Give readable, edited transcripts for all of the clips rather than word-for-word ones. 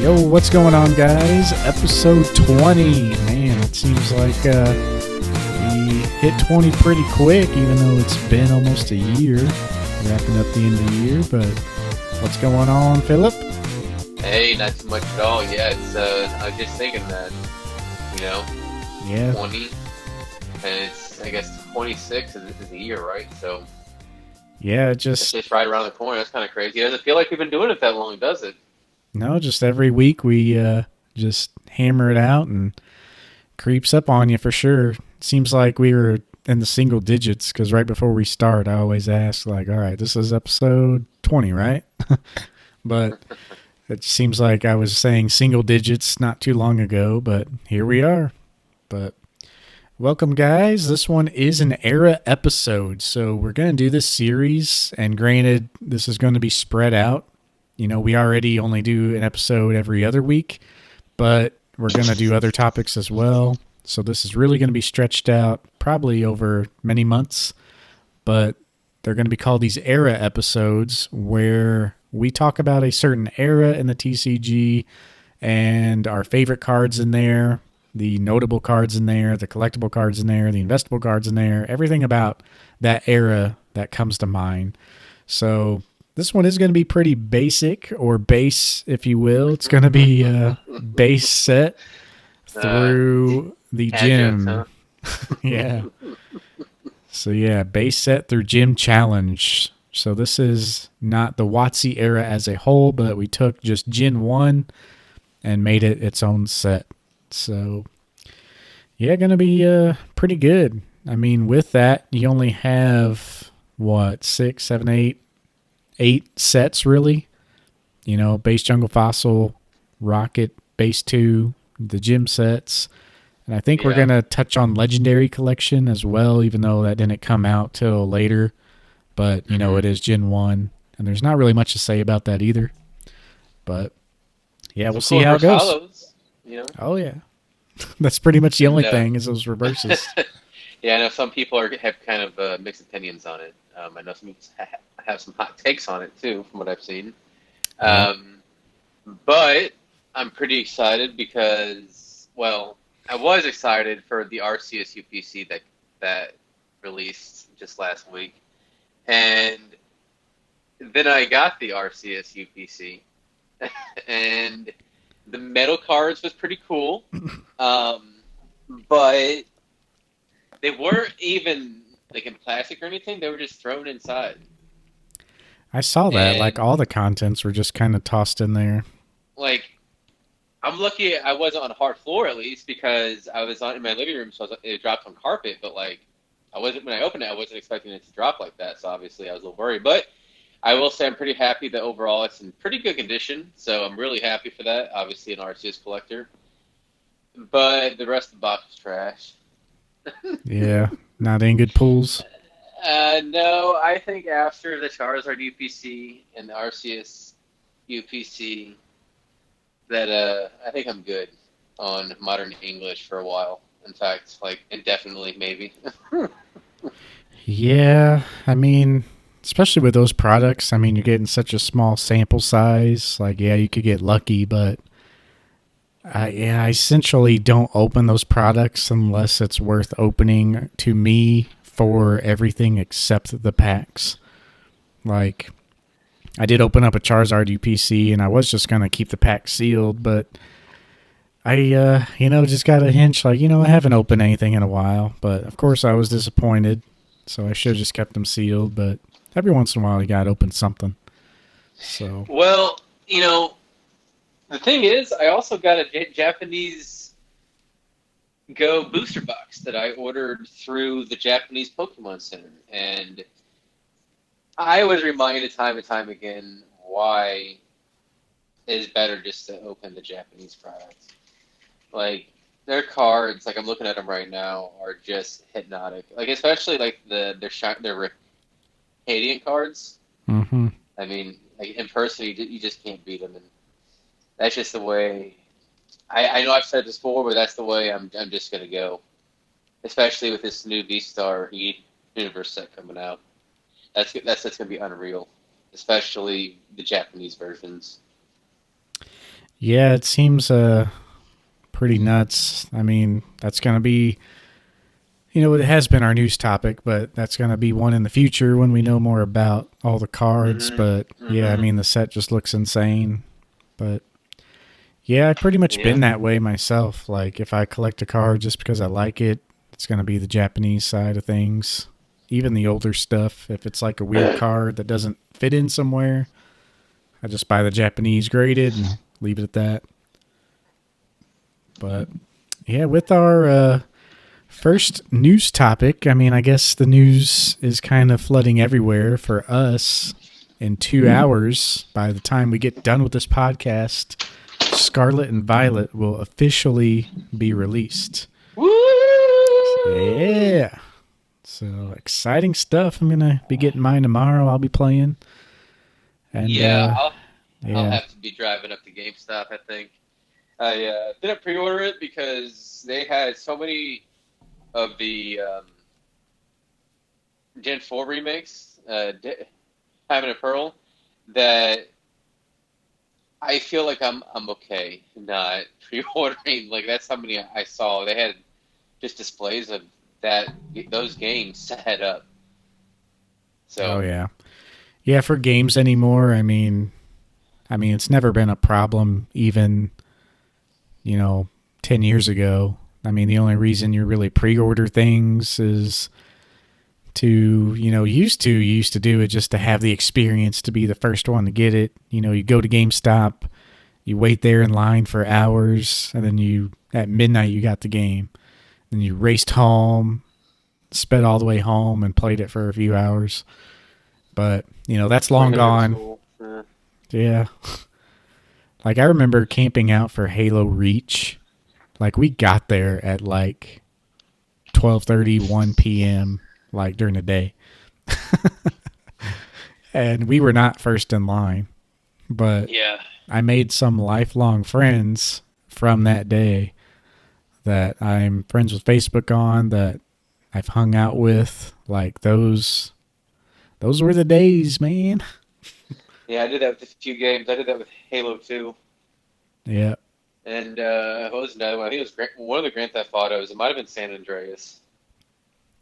Yo, what's going on, guys? Episode 20. Man, it seems like we hit 20 pretty quick, even though it's been almost a year. Wrapping up the end of the year, but what's going on, Phillip? Hey, not too much at all. Yeah, I was just thinking that, Yeah. 20, and it's, I guess, 26 is a year, right? So Yeah, it's just right around the corner. That's kind of crazy. It doesn't feel like we've been doing it that long, does it? no, just every week we just hammer it out and creeps up on you for sure. Seems like we were in the single digits because right before we start, I always ask, like, all right, this is episode 20, right? But it seems like I was saying single digits not too long ago, but here we are. But welcome, guys. This one is an era episode. So we're going to do this series, and granted, this is going to be spread out. You know, we already only do an episode every other week, but we're going to do other topics as well. So this is really going to be stretched out probably over many months, but they're going to be called these era episodes where we talk about a certain era in the TCG and our favorite cards in there, the notable cards in there, the collectible cards in there, the investable cards in there, everything about that era that comes to mind. So this one is going to be pretty basic, or base, if you will. It's going to be base set through the Adjuncts, gym. Yeah. So yeah, base set through gym challenge. So this is not the WotC era as a whole, but we took just Gen 1 and made it its own set. So yeah, going to be pretty good. I mean, with that, you only have, what, 6, 7, 8 sets really. You know, base jungle fossil, rocket, base 2, the gym sets. And I think we're going to touch on legendary collection as well, even though that didn't come out till later. But, you know, it is Gen 1. And there's not really much to say about that either. But, yeah, we'll see how it goes. Hollows, Oh, yeah. That's pretty much the only thing is those reverses. Yeah, I know some people have kind of mixed opinions on it. I know some people have some hot takes on it, too, from what I've seen. But I'm pretty excited because, well, I was excited for the RCS UPC that released just last week. And then I got the RCS UPC. And the metal cards was pretty cool. But they weren't even like in plastic or anything. They were just thrown inside. I saw that. And, like, all the contents were just kind of tossed in there. Like, I'm lucky I wasn't on a hard floor at least because I was in my living room, so it dropped on carpet. But like, when I opened it, I wasn't expecting it to drop like that. So obviously, I was a little worried. But I will say I'm pretty happy that overall it's in pretty good condition. So I'm really happy for that. Obviously, an RCS collector. But the rest of the box was trash. Yeah, not in good pools. No, I think after the Charizard UPC and the RCS UPC, that I think I'm good on Modern English for a while. In fact, like indefinitely, maybe. Yeah, I mean, especially with those products, I mean, you're getting such a small sample size. Like, yeah, you could get lucky, but I essentially don't open those products unless it's worth opening to me for everything except the packs. Like, I did open up a Charizard UPC, and I was just going to keep the pack sealed, but I, just got a hinge, like, I haven't opened anything in a while. But, of course, I was disappointed, so I should have just kept them sealed. But every once in a while, you got to open something. So. Well, the thing is, I also got a Japanese Go booster box that I ordered through the Japanese Pokemon Center, and I was reminded time and time again why it is better just to open the Japanese products. Like, their cards, like I'm looking at them right now, are just hypnotic. Like, especially like their Radiant cards. Mm-hmm. I mean, like in person, you just can't beat them, and that's just the way. I know I've said this before, but that's the way I'm just gonna go. Especially with this new V-Star Universe set coming out. That's gonna be unreal. Especially the Japanese versions. Yeah, it seems pretty nuts. I mean, that's going to be, it has been our news topic, but that's going to be one in the future when we know more about all the cards. But yeah, I mean, the set just looks insane. But yeah, I've pretty much been that way myself. Like, if I collect a card just because I like it, it's going to be the Japanese side of things. Even the older stuff, if it's like a weird card that doesn't fit in somewhere, I just buy the Japanese graded and leave it at that. But yeah, with our first news topic, I mean, I guess the news is kind of flooding everywhere for us. In 2 hours, by the time we get done with this podcast, Scarlet and Violet will officially be released. Woo! Yeah. So exciting stuff. I'm going to be getting mine tomorrow. I'll be playing. And I'll have to be driving up to GameStop, I think. I didn't pre-order it because they had so many of the Gen 4 remakes, Diamond and Pearl, that I feel like I'm okay not pre-ordering. Like, that's how many I saw. They had just displays of those games set up. So. Oh yeah. Yeah, for games anymore, I mean it's never been a problem even 10 years ago. I mean, the only reason you really pre-order things is to, used to do it just to have the experience, to be the first one to get it. You go to GameStop, you wait there in line for hours, and then at midnight you got the game. Then you raced home, sped all the way home, and played it for a few hours. But, that's long gone. Yeah. Like, I remember camping out for Halo Reach. Like, we got there at, 12:30, 1 p.m., during the day. And we were not first in line. But yeah, I made some lifelong friends from that day that I'm friends with Facebook on, that I've hung out with. Like, those were the days, man. Yeah, I did that with a few games. I did that with Halo 2. Yeah. And what was another one? I think it was one of the Grand Theft Autos. It might have been San Andreas.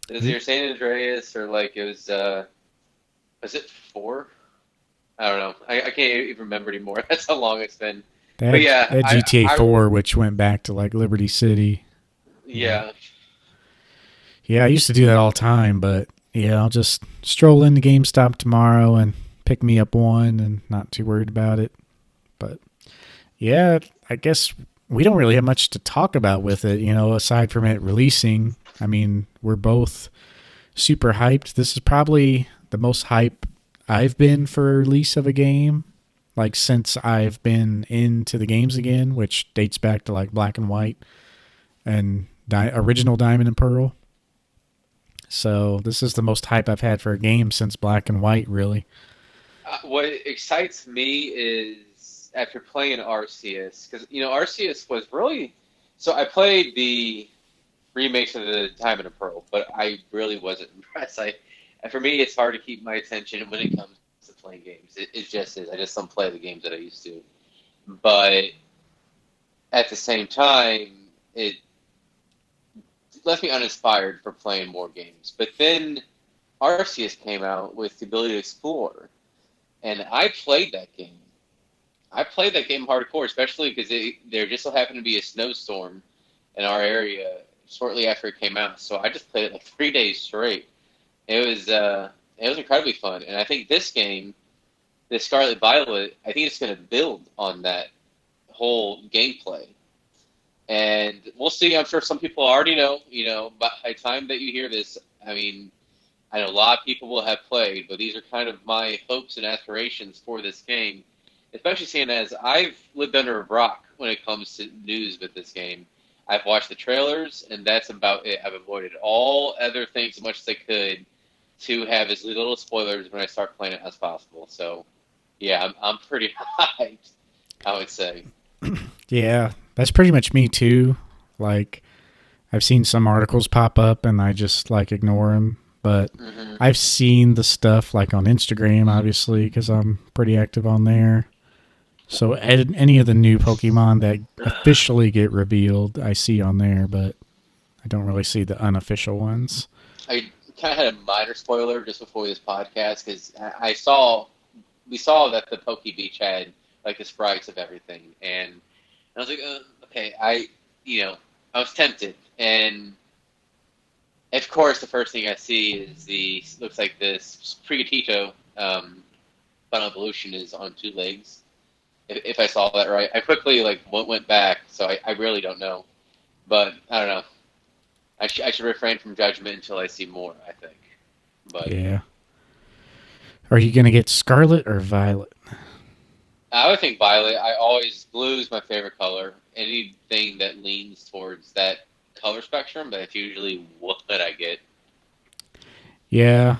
It was either San Andreas or was it 4? I don't know. I can't even remember anymore. That's how long it's been. But yeah, they had GTA 4, which went back to Liberty City. Yeah. Yeah, I used to do that all the time, but yeah, I'll just stroll into GameStop tomorrow and pick me up one and not too worried about it. But yeah, I guess we don't really have much to talk about with it, aside from it releasing. I mean, we're both super hyped. This is probably the most hype I've been for a release of a game, since I've been into the games again, which dates back to Black and White and original Diamond and Pearl. So this is the most hype I've had for a game since Black and White, really. What excites me is after playing Arceus, because Arceus was really. So I played the remakes of the Diamond and Pearl, but I really wasn't impressed. For me, it's hard to keep my attention when it comes to playing games. It just is. I just don't play the games that I used to. But at the same time, it left me uninspired for playing more games. But then Arceus came out with the ability to explore, and I played that game. I played that game hardcore, especially because there just so happened to be a snowstorm in our area shortly after it came out. So I just played it 3 days straight. It was incredibly fun, and I think this game, the Scarlet Violet, I think it's going to build on that whole gameplay. And we'll see. I'm sure some people already know. By the time that you hear this, I mean, I know a lot of people will have played, but these are kind of my hopes and aspirations for this game, especially seeing as I've lived under a rock when it comes to news with this game. I've watched the trailers, and that's about it. I've avoided all other things as much as I could to have as little spoilers when I start playing it as possible. So, yeah, I'm pretty hyped, I would say. Yeah, that's pretty much me too. I've seen some articles pop up and I just ignore them. But I've seen the stuff on Instagram, obviously, because I'm pretty active on there. So any of the new Pokemon that officially get revealed, I see on there, but I don't really see the unofficial ones. I kind of had a minor spoiler just before this podcast because I saw we saw that the Poke Beach had like the sprites of everything, and I was like, okay, I was tempted, and of course, the first thing I see is the looks like this Prigatito Final Evolution is on two legs. If I saw that right, I quickly like went back, so I really don't know, but I don't know. I should refrain from judgment until I see more, I think. But Yeah. Are you going to get Scarlet or Violet? I would think violet. I always blue is my favorite color. Anything that leans towards that color spectrum, that's usually what I get. Yeah,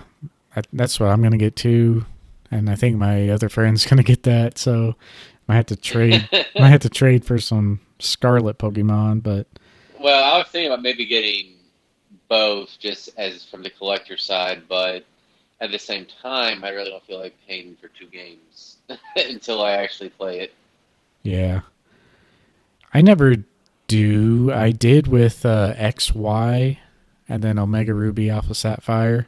that's what I'm going to get too. And I think my other friend's going to get that. So might have to trade. Might have to trade for some Scarlet Pokemon, but Well, I was thinking about maybe getting both just as from the collector side, but at the same time, I really don't feel like paying for two games until I actually play it. yeah, I never do. I did with XY and then Omega Ruby Alpha Sapphire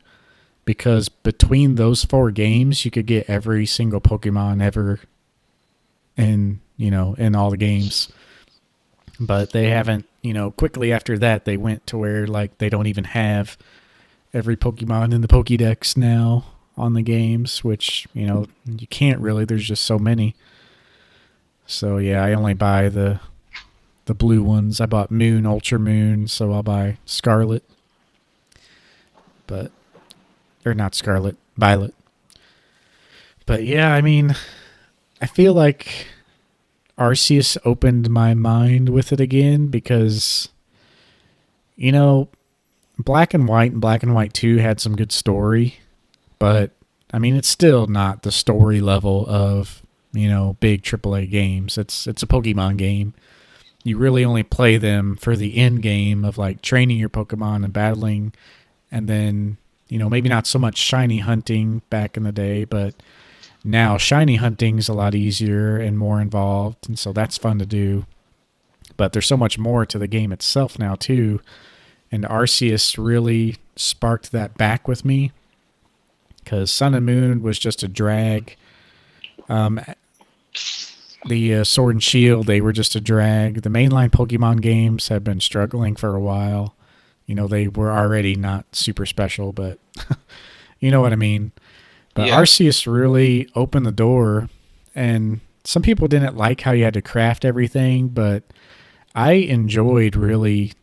because between those four games, you could get every single Pokemon ever in all the games. But they haven't, quickly after that, they went to where like they don't even have every Pokemon in the Pokédex now on the games, which you can't really. There's just so many. So yeah, I only buy the blue ones. I bought Moon, Ultra Moon, so I'll buy Scarlet, but or not Scarlet, Violet. But yeah, I mean, I feel like Arceus opened my mind with it again because you know Black and White 2 had some good story, but I mean it's still not the story level of big AAA games. It's a Pokemon game. You really only play them for the end game of like training your Pokemon and battling, and then maybe not so much shiny hunting back in the day, but now shiny hunting's a lot easier and more involved, and so that's fun to do. But there's so much more to the game itself now too, and Arceus really sparked that back with me because Sun and Moon was just a drag. Um, the Sword and Shield, they were just a drag. The mainline Pokemon games have been struggling for a while. They were already not super special, but you know what I mean. But Yeah. Arceus really opened the door, and some people didn't like how you had to craft everything, but I enjoyed really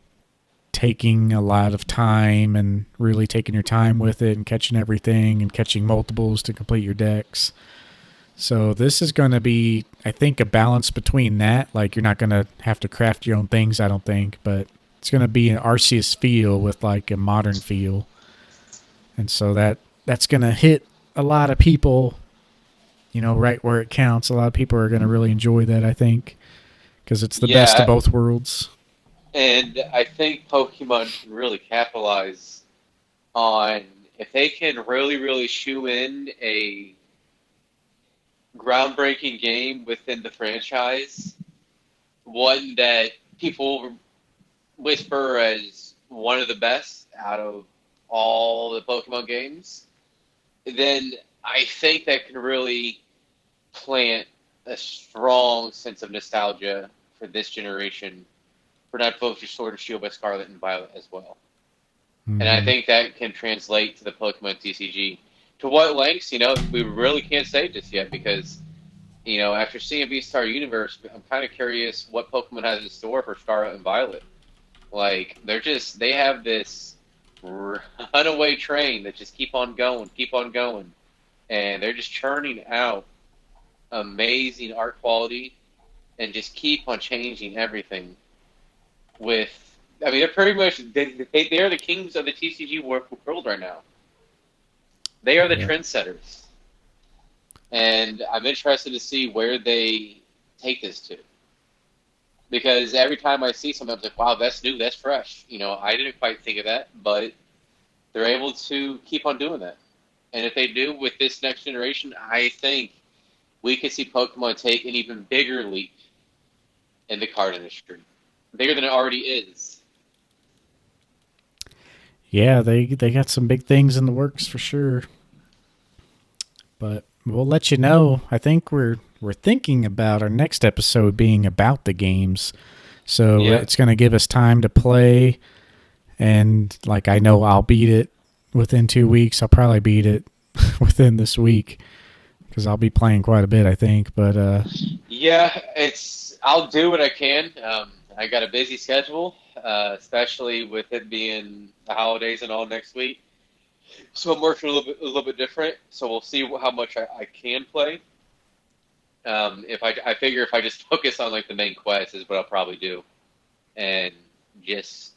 taking a lot of time and really taking your time with it and catching everything and catching multiples to complete your decks. So this is going to be, I think, a balance between that. Like you're not going to have to craft your own things, I don't think, but it's going to be an Arceus feel with like a modern feel, and so that's going to hit a lot of people. Right where it counts. A lot of people are going to really enjoy that, I think, because it's the best of Yeah, both worlds. and I think Pokemon can really capitalize on if they can really, really shoe in a groundbreaking game within the franchise, one that people whisper as one of the best out of all the Pokemon games, then I think that can really plant a strong sense of nostalgia for this generation, for not both your Sword and Shield, but Scarlet and Violet as well. And I Mm-hmm. think that can translate to the Pokemon TCG. To what lengths, we really can't say just yet because, after seeing V-Star Universe, I'm kind of curious what Pokemon has in store for Scarlet and Violet. Like, they have this runaway train that just keep on going. And they're just churning out amazing art quality and just keep on changing everything with I mean, they're pretty much they are the kings of the TCG world right now. They are the Yeah. trendsetters, and I'm interested to see where they take this to. Because every time I see something, I'm like, "Wow, that's new, that's fresh." I didn't quite think of that, but they're able to keep on doing that. And if they do with this next generation, I think we could see Pokemon take an even bigger leap in the card industry, bigger than it already is. Yeah, they got some big things in the works for sure. But we'll let you know. I think we're thinking about our next episode being about the games. So Yeah. it's going to give us time to play, and like I know I'll beat it within 2 weeks. I'll probably beat it within this week because I'll be playing quite a bit, I think. But Yeah, I'll do what I can. I got a busy schedule, especially with it being the holidays and all next week. So I'm working a little bit different. So we'll see how much I can play. If I figure if I just focus on like the main quest is what I'll probably do, and just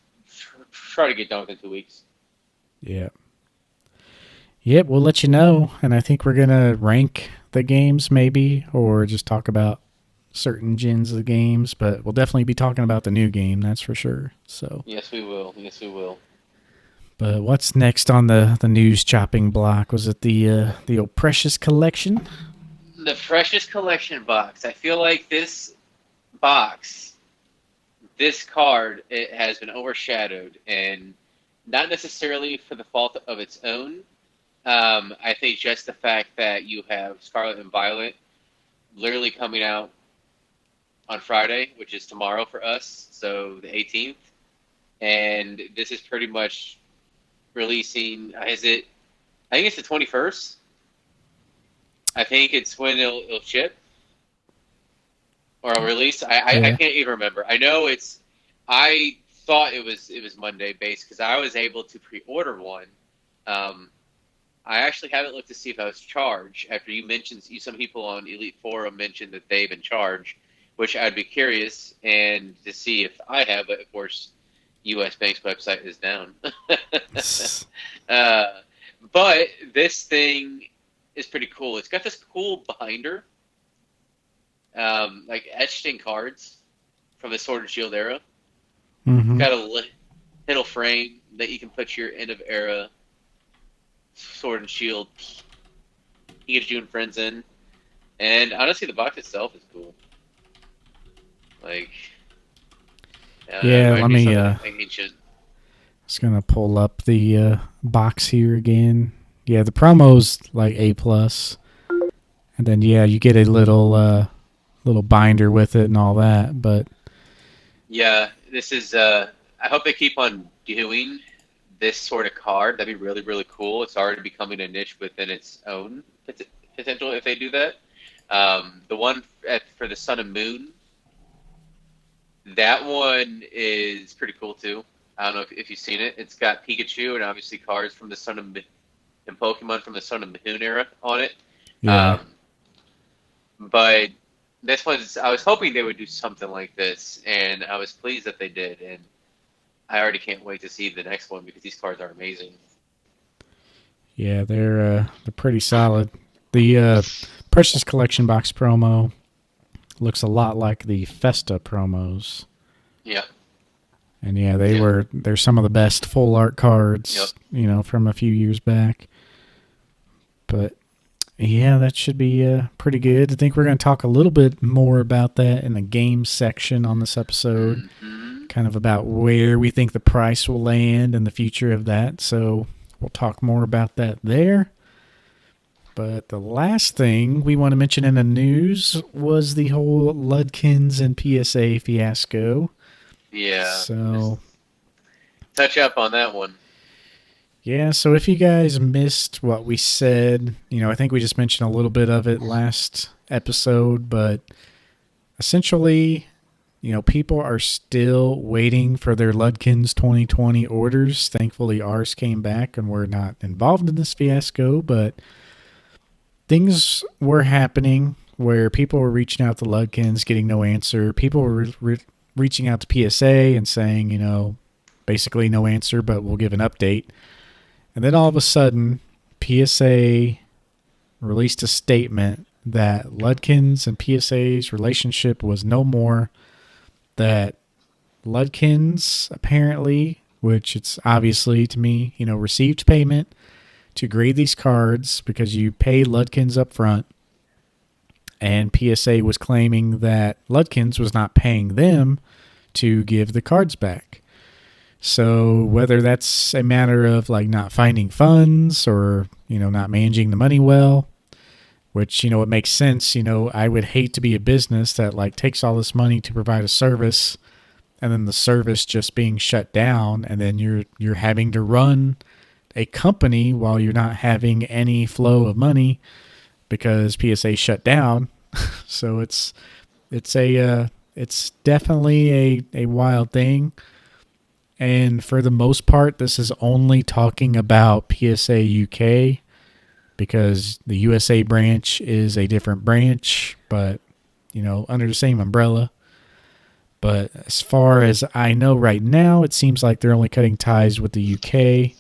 try to get done within 2 weeks. yeah. Yep, we'll let you know. And I think we're going to rank the games maybe, or just talk about certain gens of the games. But we'll definitely be talking about the new game, that's for sure. So, Yes, we will. Yes, we will. but what's next on the news chopping block? Was it the old Precious collection? The Precious Collection box. I feel like this box, this card, it has been overshadowed, and not necessarily for the fault of its own. I think just the fact that you have Scarlet and Violet literally coming out on Friday, which is tomorrow for us, so the 18th, and this is pretty much releasing. Is it? I think it's the 21st. I think it's when it'll ship or release. I Yeah. can't even remember. I know it's. I thought it was Monday based because I was able to pre-order one. Um, I actually haven't looked to see if I was charged after you mentioned some people on Elite Forum mentioned that they've been charged, which I'd be curious and to see if I have. But of course, U.S. Bank's website is down. uh, but this thing is pretty cool. It's got this cool binder, like etched in cards from the Sword and Shield era. Mm-hmm. Got a little frame that you can put your end of era Sword and Shield Pikachu and friends in. And honestly, the box itself is cool. Like, it Yeah, reminds let me of me. something ancient. Just gonna pull up the box here again. Yeah, the promo's like A+, and then yeah, you get a little binder with it and all that. But Yeah, this is. I hope they keep on doing this sort of card. That'd be really, really cool. It's already becoming a niche within its own potential if they do that. The one for the Sun and Moon, that one is pretty cool too. I don't know if you've seen it. It's got Pikachu and obviously cards from the Sun and Pokemon from the Sun and Moon era on it. yeah, But this one's. I was hoping they would do something like this, and I was pleased that they did. And I already can't wait to see the next one because these cards are amazing. yeah, they're pretty solid. The Precious Collection box promo looks a lot like the Festa promos. Yeah. And yeah, Yeah. they're some of the best full art cards, Yep. from a few years back. But yeah, that should be pretty good. I think we're going to talk a little bit more about that in the games section on this episode, Mm-hmm. kind of about where we think the price will land and the future of that. So we'll talk more about that there. But the last thing we want to mention in the news was the whole Ludkins and PSA fiasco. Yeah. So, Touch up on that one. yeah, so if you guys missed what we said, I think we just mentioned a little bit of it last episode, but essentially, people are still waiting for their Ludkins 2020 orders. Thankfully, ours came back and we're not involved in this fiasco, but things were happening where people were reaching out to Ludkins, getting no answer. People were reaching out to PSA and saying, basically no answer, but we'll give an update. And then all of a sudden, PSA released a statement that Ludkins and PSA's relationship was no more, that Ludkins apparently, which it's obviously to me, received payment to grade these cards because you pay Ludkins up front. And PSA was claiming that Ludkins was not paying them to give the cards back. So whether that's a matter of like not finding funds or, not managing the money well, which, it makes sense. I would hate to be a business that like takes all this money to provide a service and then the service just being shut down, and then you're having to run a company while you're not having any flow of money because PSA shut down. So it's definitely a wild thing. And for the most part, this is only talking about PSA UK because the USA branch is a different branch, but under the same umbrella. But as far as I know right now, it seems like they're only cutting ties with the UK,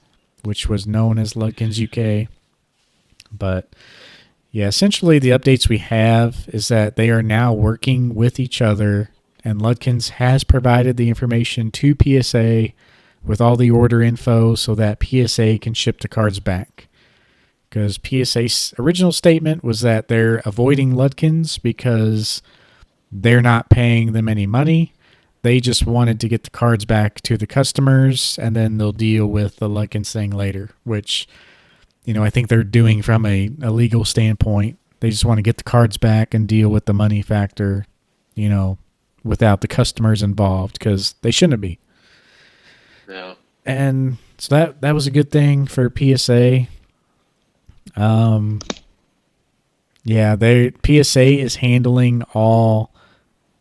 which was known as Ludkins UK. But yeah, essentially the updates we have is that they are now working with each other, and Ludkins has provided the information to PSA with all the order info so that PSA can ship the cards back. Because PSA's original statement was that they're avoiding Ludkins because they're not paying them any money. They just wanted to get the cards back to the customers, and then they'll deal with the Ludkins thing later, which, I think they're doing from a legal standpoint. They just want to get the cards back and deal with the money factor, without the customers involved, because they shouldn't be. Yeah. And so that was a good thing for PSA. Yeah, PSA is handling all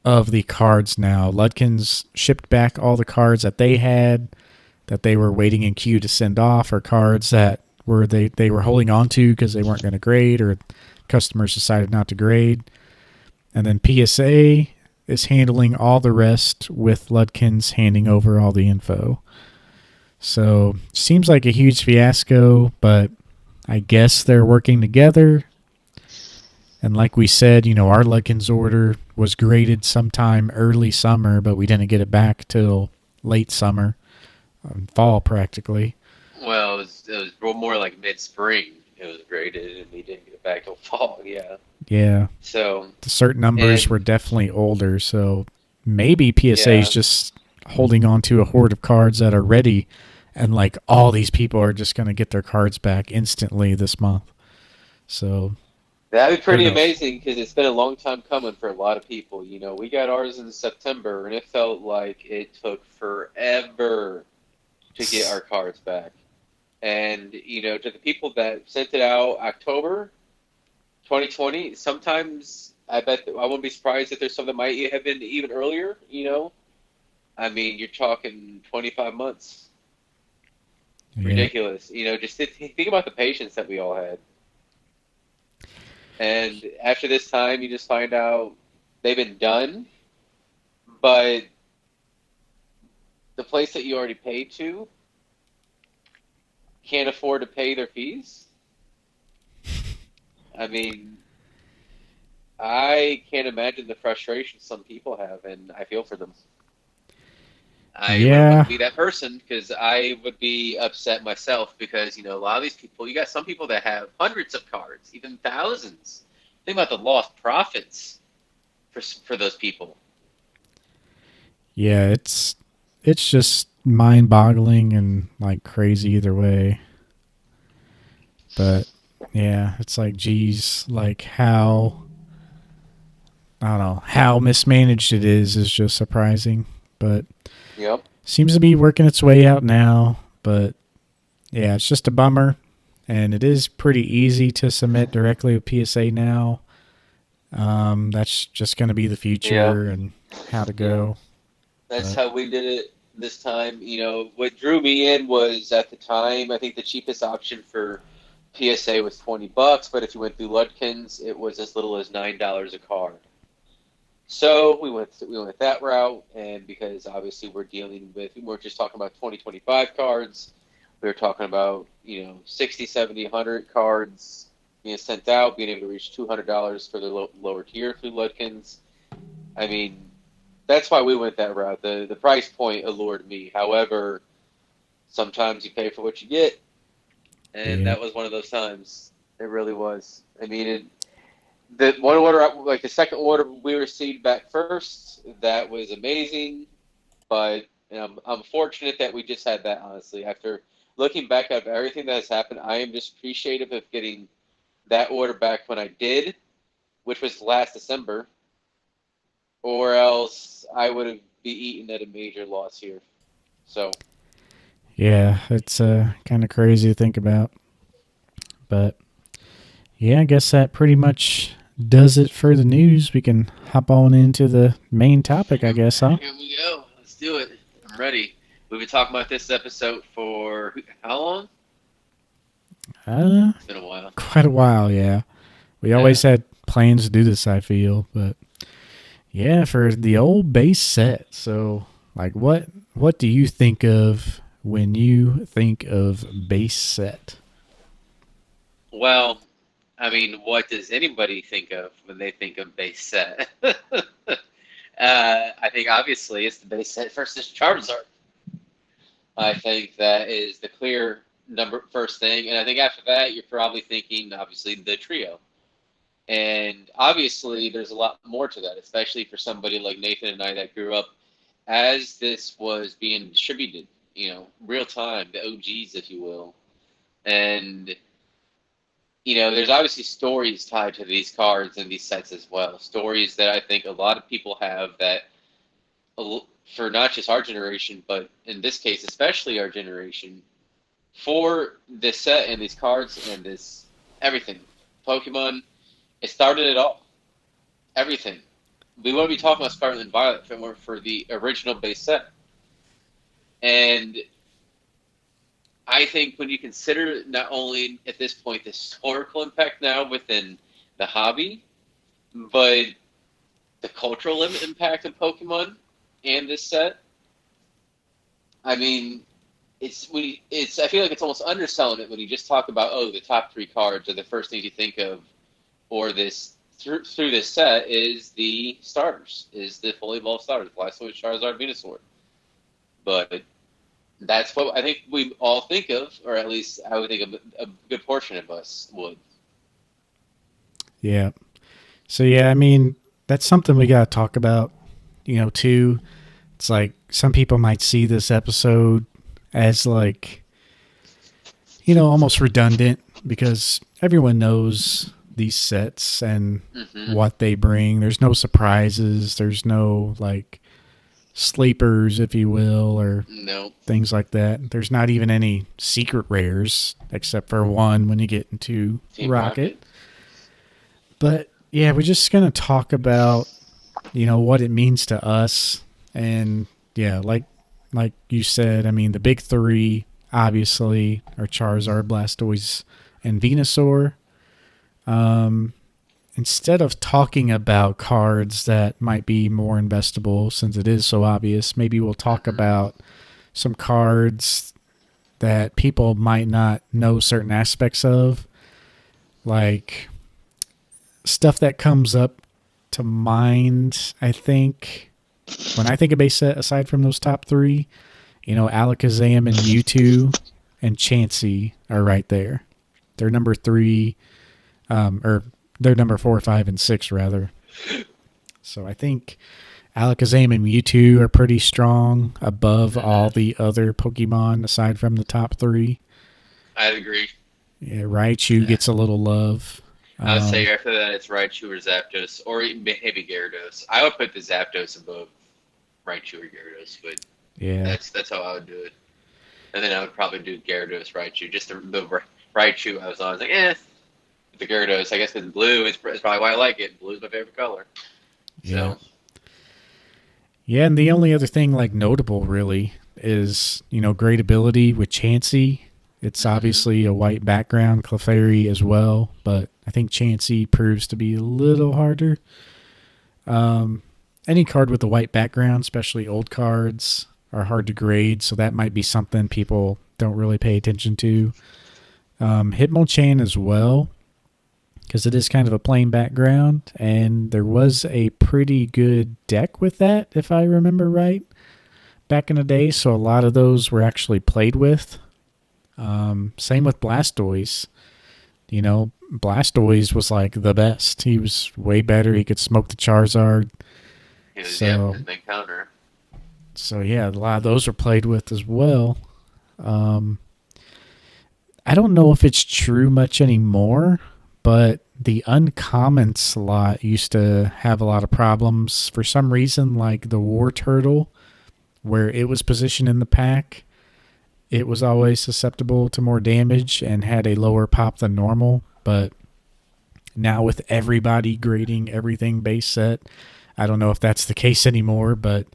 of the cards now. Ludkins shipped back all the cards that they had that they were waiting in queue to send off, or cards that they were holding on to because they weren't going to grade, or customers decided not to grade. And then PSA is handling all the rest, with Ludkins handing over all the info. So seems like a huge fiasco, but I guess they're working together. And like we said, our Ludkins order was graded sometime early summer, but we didn't get it back till late summer, fall practically. Well, it was more like mid-spring. It was graded, and we didn't get it back till fall. Yeah. Yeah, So, the certain numbers and were definitely older, so maybe PSA is yeah, just holding on to a horde of cards that are ready, and like all these people are just going to get their cards back instantly this month. So that'd be who pretty knows? amazing because it's been a long time coming for a lot of people. We got ours in September, and it felt like it took forever to get our cards back. And, to the people that sent it out October 2020, sometimes I bet I wouldn't be surprised if there's some that might have been even earlier. I mean, you're talking 25 months. Yeah, Ridiculous. Just think about the patience that we all had. And after this time, you just find out they've been done, but the place that you already paid to can't afford to pay their fees. I mean, I can't imagine the frustration some people have, and I feel for them. I wouldn't want to yeah, be that person because I would be upset myself because, a lot of these people, you got some people that have hundreds of cards, even thousands. Think about the lost profits for those people. yeah. It's just mind-boggling and like crazy either way. But yeah, it's like, geez, like how, I don't know, how mismanaged it is just surprising. But Yep. seems to be working its way out now. But yeah, it's just a bummer. And it is pretty easy to submit directly with PSA now. That's just going to be the Yeah. future and how to Yeah. go. That's But how we did it this time. What drew me in was at the time, I think the cheapest option for PSA was $20, but if you went through Ludkins, it was as little as $9 a card. So we went that route, and because obviously we weren't just talking about 2025 cards, we were talking about 60, 70, 100 cards being sent out, being able to reach $200 for the lower tier through Ludkins. I mean, that's why we went that route. The price point allured me. However, sometimes you pay for what you get, and yeah, that was one of those times. It really was. I mean, The one order, like the second order we received back first, that was amazing. But I'm fortunate that we just had that. Honestly, after looking back at everything that has happened, I am just appreciative of getting that order back when I did, which was last December, or else I would have be eaten at a major loss here. So Yeah, it's kind of crazy to think about. But yeah, I guess that pretty much does it for the news. We can hop on into the main topic, I guess, huh? here we go. Let's do it. I'm ready. We've been talking about this episode for how long? Uh, It's been a while. quite a while, yeah. We Yeah. always had plans to do this, I feel, but yeah, for the old base set. So, like, what do you think of when you think of base set? Well, I mean, what does anybody think of when they think of base set? I think obviously it's the base set versus Charizard. I think that is the clear number first thing, and I think after that you're probably thinking obviously the trio. And obviously there's a lot more to that, especially for somebody like Nathan and I that grew up as this was being distributed, real time, the OGs, if you will. And there's obviously stories tied to these cards and these sets as well. Stories that I think a lot of people have that, for not just our generation, but in this case, especially our generation, for this set and these cards and this everything. Pokemon, it started it all. Everything. We wouldn't be talking about Scarlet and Violet if it weren't for the original base set. And I think when you consider not only at this point the historical impact now within the hobby, but the cultural impact of Pokemon and this set, I mean, I feel like it's almost underselling it when you just talk about the top three cards are the first things you think of, or this through this set is the starters, is the fully evolved starters, Blastoise, Charizard, Venusaur. But that's what I think we all think of, or at least I would think a good portion of us would. Yeah. So yeah, I mean, that's something we got to talk about, too. It's like some people might see this episode as like, almost redundant because everyone knows these sets and Mm-hmm. what they bring. There's no surprises. There's no like sleepers, if you will, or No. things like that. There's not even any secret rares except for one when you get into Team Rocket. Rocket. But yeah, we're just going to talk about, what it means to us. And yeah, like you said, I mean, the big three obviously are Charizard, Blastoise, and Venusaur. Um, Instead of talking about cards that might be more investable, since it is so obvious, maybe we'll talk Mm-hmm. about some cards that people might not know certain aspects of, like stuff that comes up to mind, I think, when I think of base set, aside from those top three, Alakazam and Mewtwo and Chansey are right there. They're number three, or they're number 4, 5, and 6, rather. So I think Alakazam and Mewtwo are pretty strong above all Mm-hmm. the other Pokemon aside from the top three. I'd agree. Yeah, Raichu Yeah. gets a little love. I would say Um, after that it's Raichu or Zapdos, or maybe Gyarados. I would put the Zapdos above Raichu or Gyarados, but yeah, that's how I would do it. And then I would probably do Gyarados, Raichu. Just the Raichu I was on. I was like, the Gyarados, I guess because blue is probably why I like it. Blue is my favorite color. yeah. So, Yeah, and the only other thing like notable really is, great ability with Chansey. It's mm-hmm. obviously a white background, Clefairy as well, but I think Chansey proves to be a little harder. Um, any card with a white background, especially old cards, are hard to grade, so that might be something people don't really pay attention to. Hitmonchan as well, because it is kind of a plain background, and there was a pretty good deck with that, if I remember right, back in the day. So a lot of those were actually played with. Same with Blastoise. Blastoise was like the best. He was way better. He could smoke the Charizard. He was, yeah, So, his main counter. so yeah, a lot of those are played with as well. Um, I don't know if it's true much anymore, but the uncommon slot used to have a lot of problems for some reason, like the War Turtle, where it was positioned in the pack. It was always susceptible to more damage and had a lower pop than normal, but now with everybody grading everything base set, I don't know if that's the case anymore, but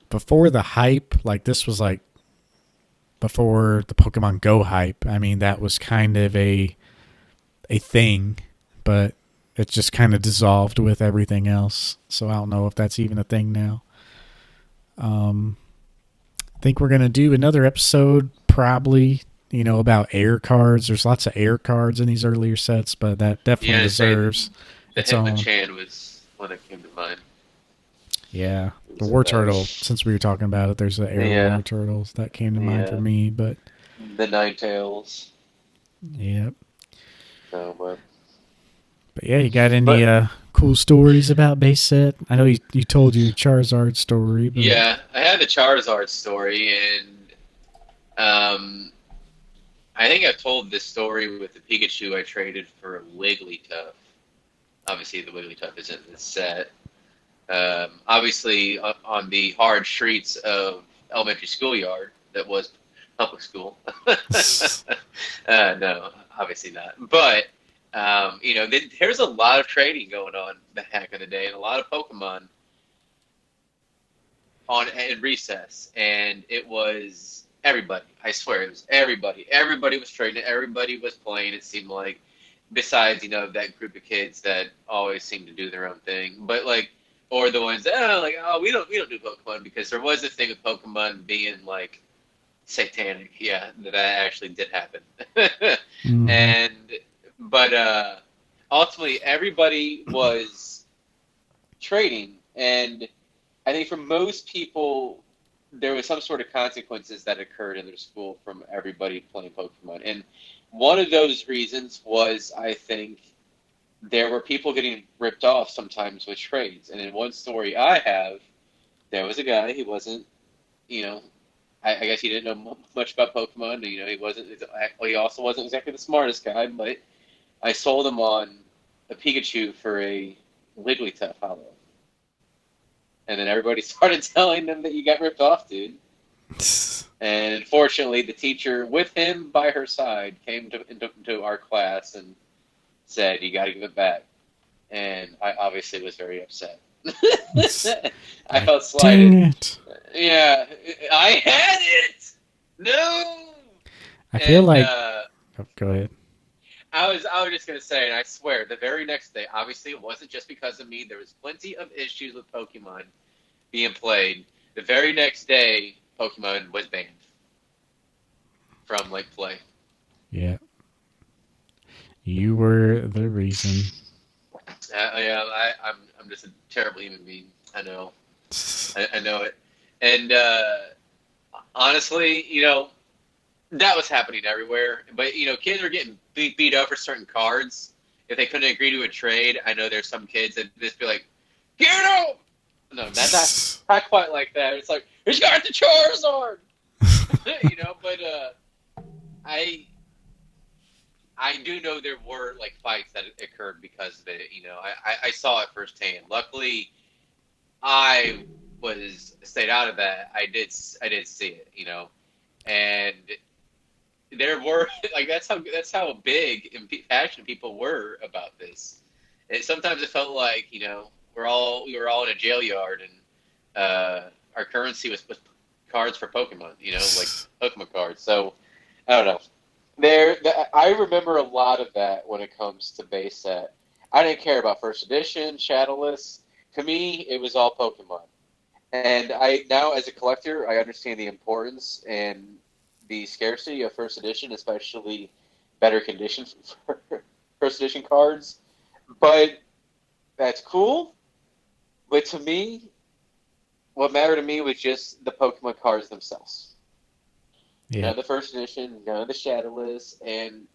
before the hype, like this was like before the Pokemon Go hype. I mean, that was kind of a thing, but it just kind of dissolved with everything else. So I don't know if that's even a thing now. Um, I think we're gonna do another episode probably. About air cards. There's lots of air cards in these earlier sets, but that definitely Yeah, I'd say deserves the its own. Hitmonchan was one that came to mind. Yeah, It the was War Turtle. Since we were talking about it, there's the Air yeah, War Turtles that came to mind for yeah, me. But the Ninetales. yeah, So, but yeah, you got any but cool stories about base set? I know you told your Charizard story, but yeah, I had the Charizard story, and um, I think I've told this story with the Pikachu I traded for a Wigglytuff. Obviously, the Wigglytuff isn't in the set. Obviously, on the hard streets of elementary schoolyard that was public school. No, obviously not. But there's a lot of trading going on back in the day, and a lot of Pokemon on in recess, and it was everybody. I swear, it was everybody. Everybody was trading. Everybody was playing. It seemed like, besides that group of kids that always seem to do their own thing, but like, or the ones that we don't do Pokemon, because there was a thing with Pokemon being like satanic. Yeah, that actually did happen. mm-hmm. and but ultimately everybody was trading, and I think for most people there was some sort of consequences that occurred in their school from everybody playing Pokemon. And one of those reasons was, I think, there were people getting ripped off sometimes with trades. And in one story I have, there was a guy. He wasn't, you know, I guess he didn't know much about Pokemon. He wasn't. He also wasn't exactly the smartest guy. But I sold him on a Pikachu for a Wigglytuff Hollow, and then everybody started telling them that you got ripped off, dude. And unfortunately, the teacher, with him by her side, came into our class and said, "You got to give it back." And I obviously was very upset. I Like, felt dang slighted. it! Yeah, I had it. No. I feel And like. Oh, go ahead. I was just gonna say, and I swear, the very next day, obviously, it wasn't just because of me. There was plenty of issues with Pokemon being played. The very next day, Pokemon was banned from like play. Yeah, you were the reason. Yeah, I'm just a terrible human being. I know, I know it, and honestly, that was happening everywhere. But kids are getting beat up for certain cards if they couldn't agree to a trade. I know there's some kids that just be like, "Get him!" No, not quite like that. It's like, he's got the Charizard, But I I do know there were like fights that occurred because of it. I saw it firsthand. Luckily, I was stayed out of that. I did see it. And there were like that's how big and passionate people were about this. And sometimes it felt like we were all in a jail yard, and our currency was cards for Pokemon. Like Pokemon cards. So I don't know. I remember a lot of that when it comes to base set. I didn't care about first edition, Shadowless. To me, it was all Pokemon. And I now, as a collector, I understand the importance and the scarcity of first edition, especially better condition for first edition cards. But that's cool. But to me, what mattered to me was just the Pokemon cards themselves. Yeah, None of the first edition, none of the Shadowless, and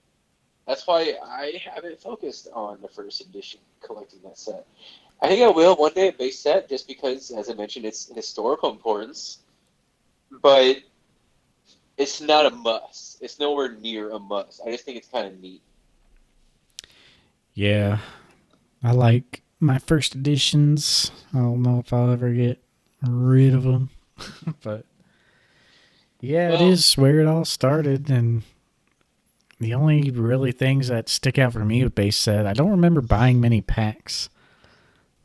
That's why I haven't focused on the first edition collecting that set. I think I will one day a base set, just because, as I mentioned, it's historical importance. But it's not a must. It's nowhere near a must. I just think it's kind of neat. Yeah, I like my first editions. I don't know if I'll ever get rid of them, but yeah, it Well, is where it all started. And the only really things that stick out for me with base set, I don't remember buying many packs.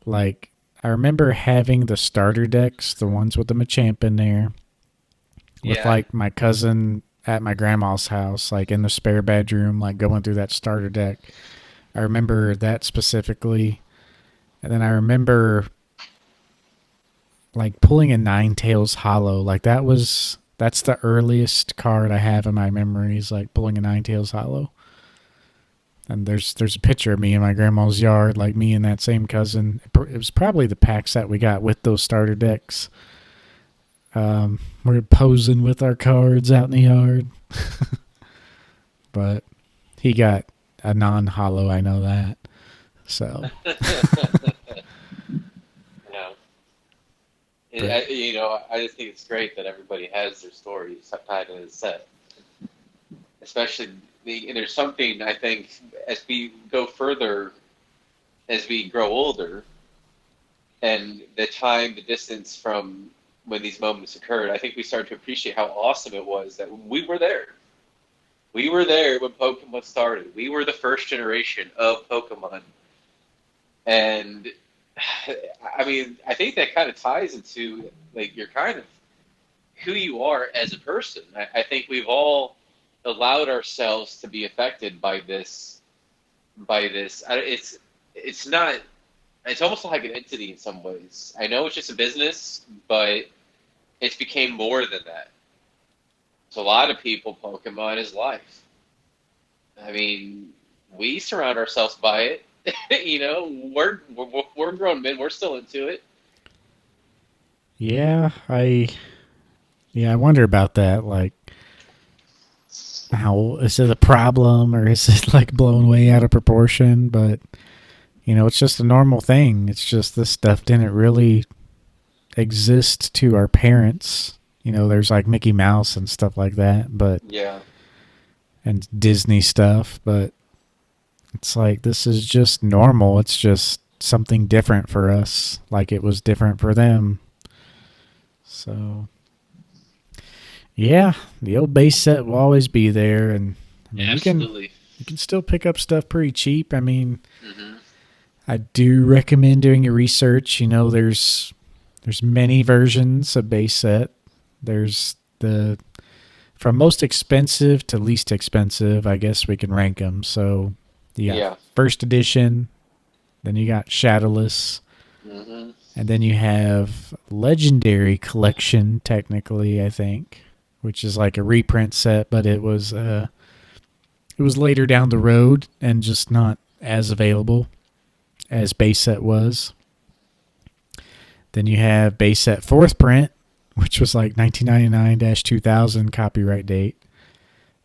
Like, I remember having the starter decks, the ones with the Machamp in there, with yeah. like my cousin at my grandma's house, like in the spare bedroom, like going through that starter deck. I remember that specifically. And then I remember like pulling a Ninetales Hollow. Like that's the earliest card I have in my memories, like pulling a Ninetales Hollow. And there's a picture of me in my grandma's yard, like me and that same cousin. It was probably the packs that we got with those starter decks. We're posing with our cards out in the yard, but he got a non-hollow. I know that. So, Yeah. but I just think it's great that everybody has their story tied in a set. Especially, and there's something I think as we go further, as we grow older, and the distance from when these moments occurred, I think we start to appreciate how awesome it was that we were there. We were there when Pokemon started. We were the first generation of Pokemon. And I mean, I think that kind of ties into like your kind of who you are as a person. I think we've all allowed ourselves to be affected by this. It's not. It's almost like an entity in some ways. I know it's just a business, but it's became more than that. So a lot of people, Pokemon is life. I mean, we surround ourselves by it. We're grown men. We're still into it. yeah, I wonder about that. Like, how is it a problem or is it like blown way out of proportion? But it's just a normal thing. It's just this stuff didn't really exist to our parents. There's like Mickey Mouse and stuff like that, but Yeah, and Disney stuff, but it's like this is just normal. It's just something different for us, like it was different for them. So yeah, the old base set will always be there, and I mean absolutely. you can still pick up stuff pretty cheap. I mean, Hmm. I do recommend doing your research. There's many versions of base set. There's the from most expensive to least expensive. I guess we can rank them. So you got Yeah. first edition, then you got shadowless, Hmm. and then you have legendary collection. Technically, I think, which is like a reprint set, but it was later down the road and just not as available as base set was. Then you have base set fourth print, which was like 1999-2000 copyright date.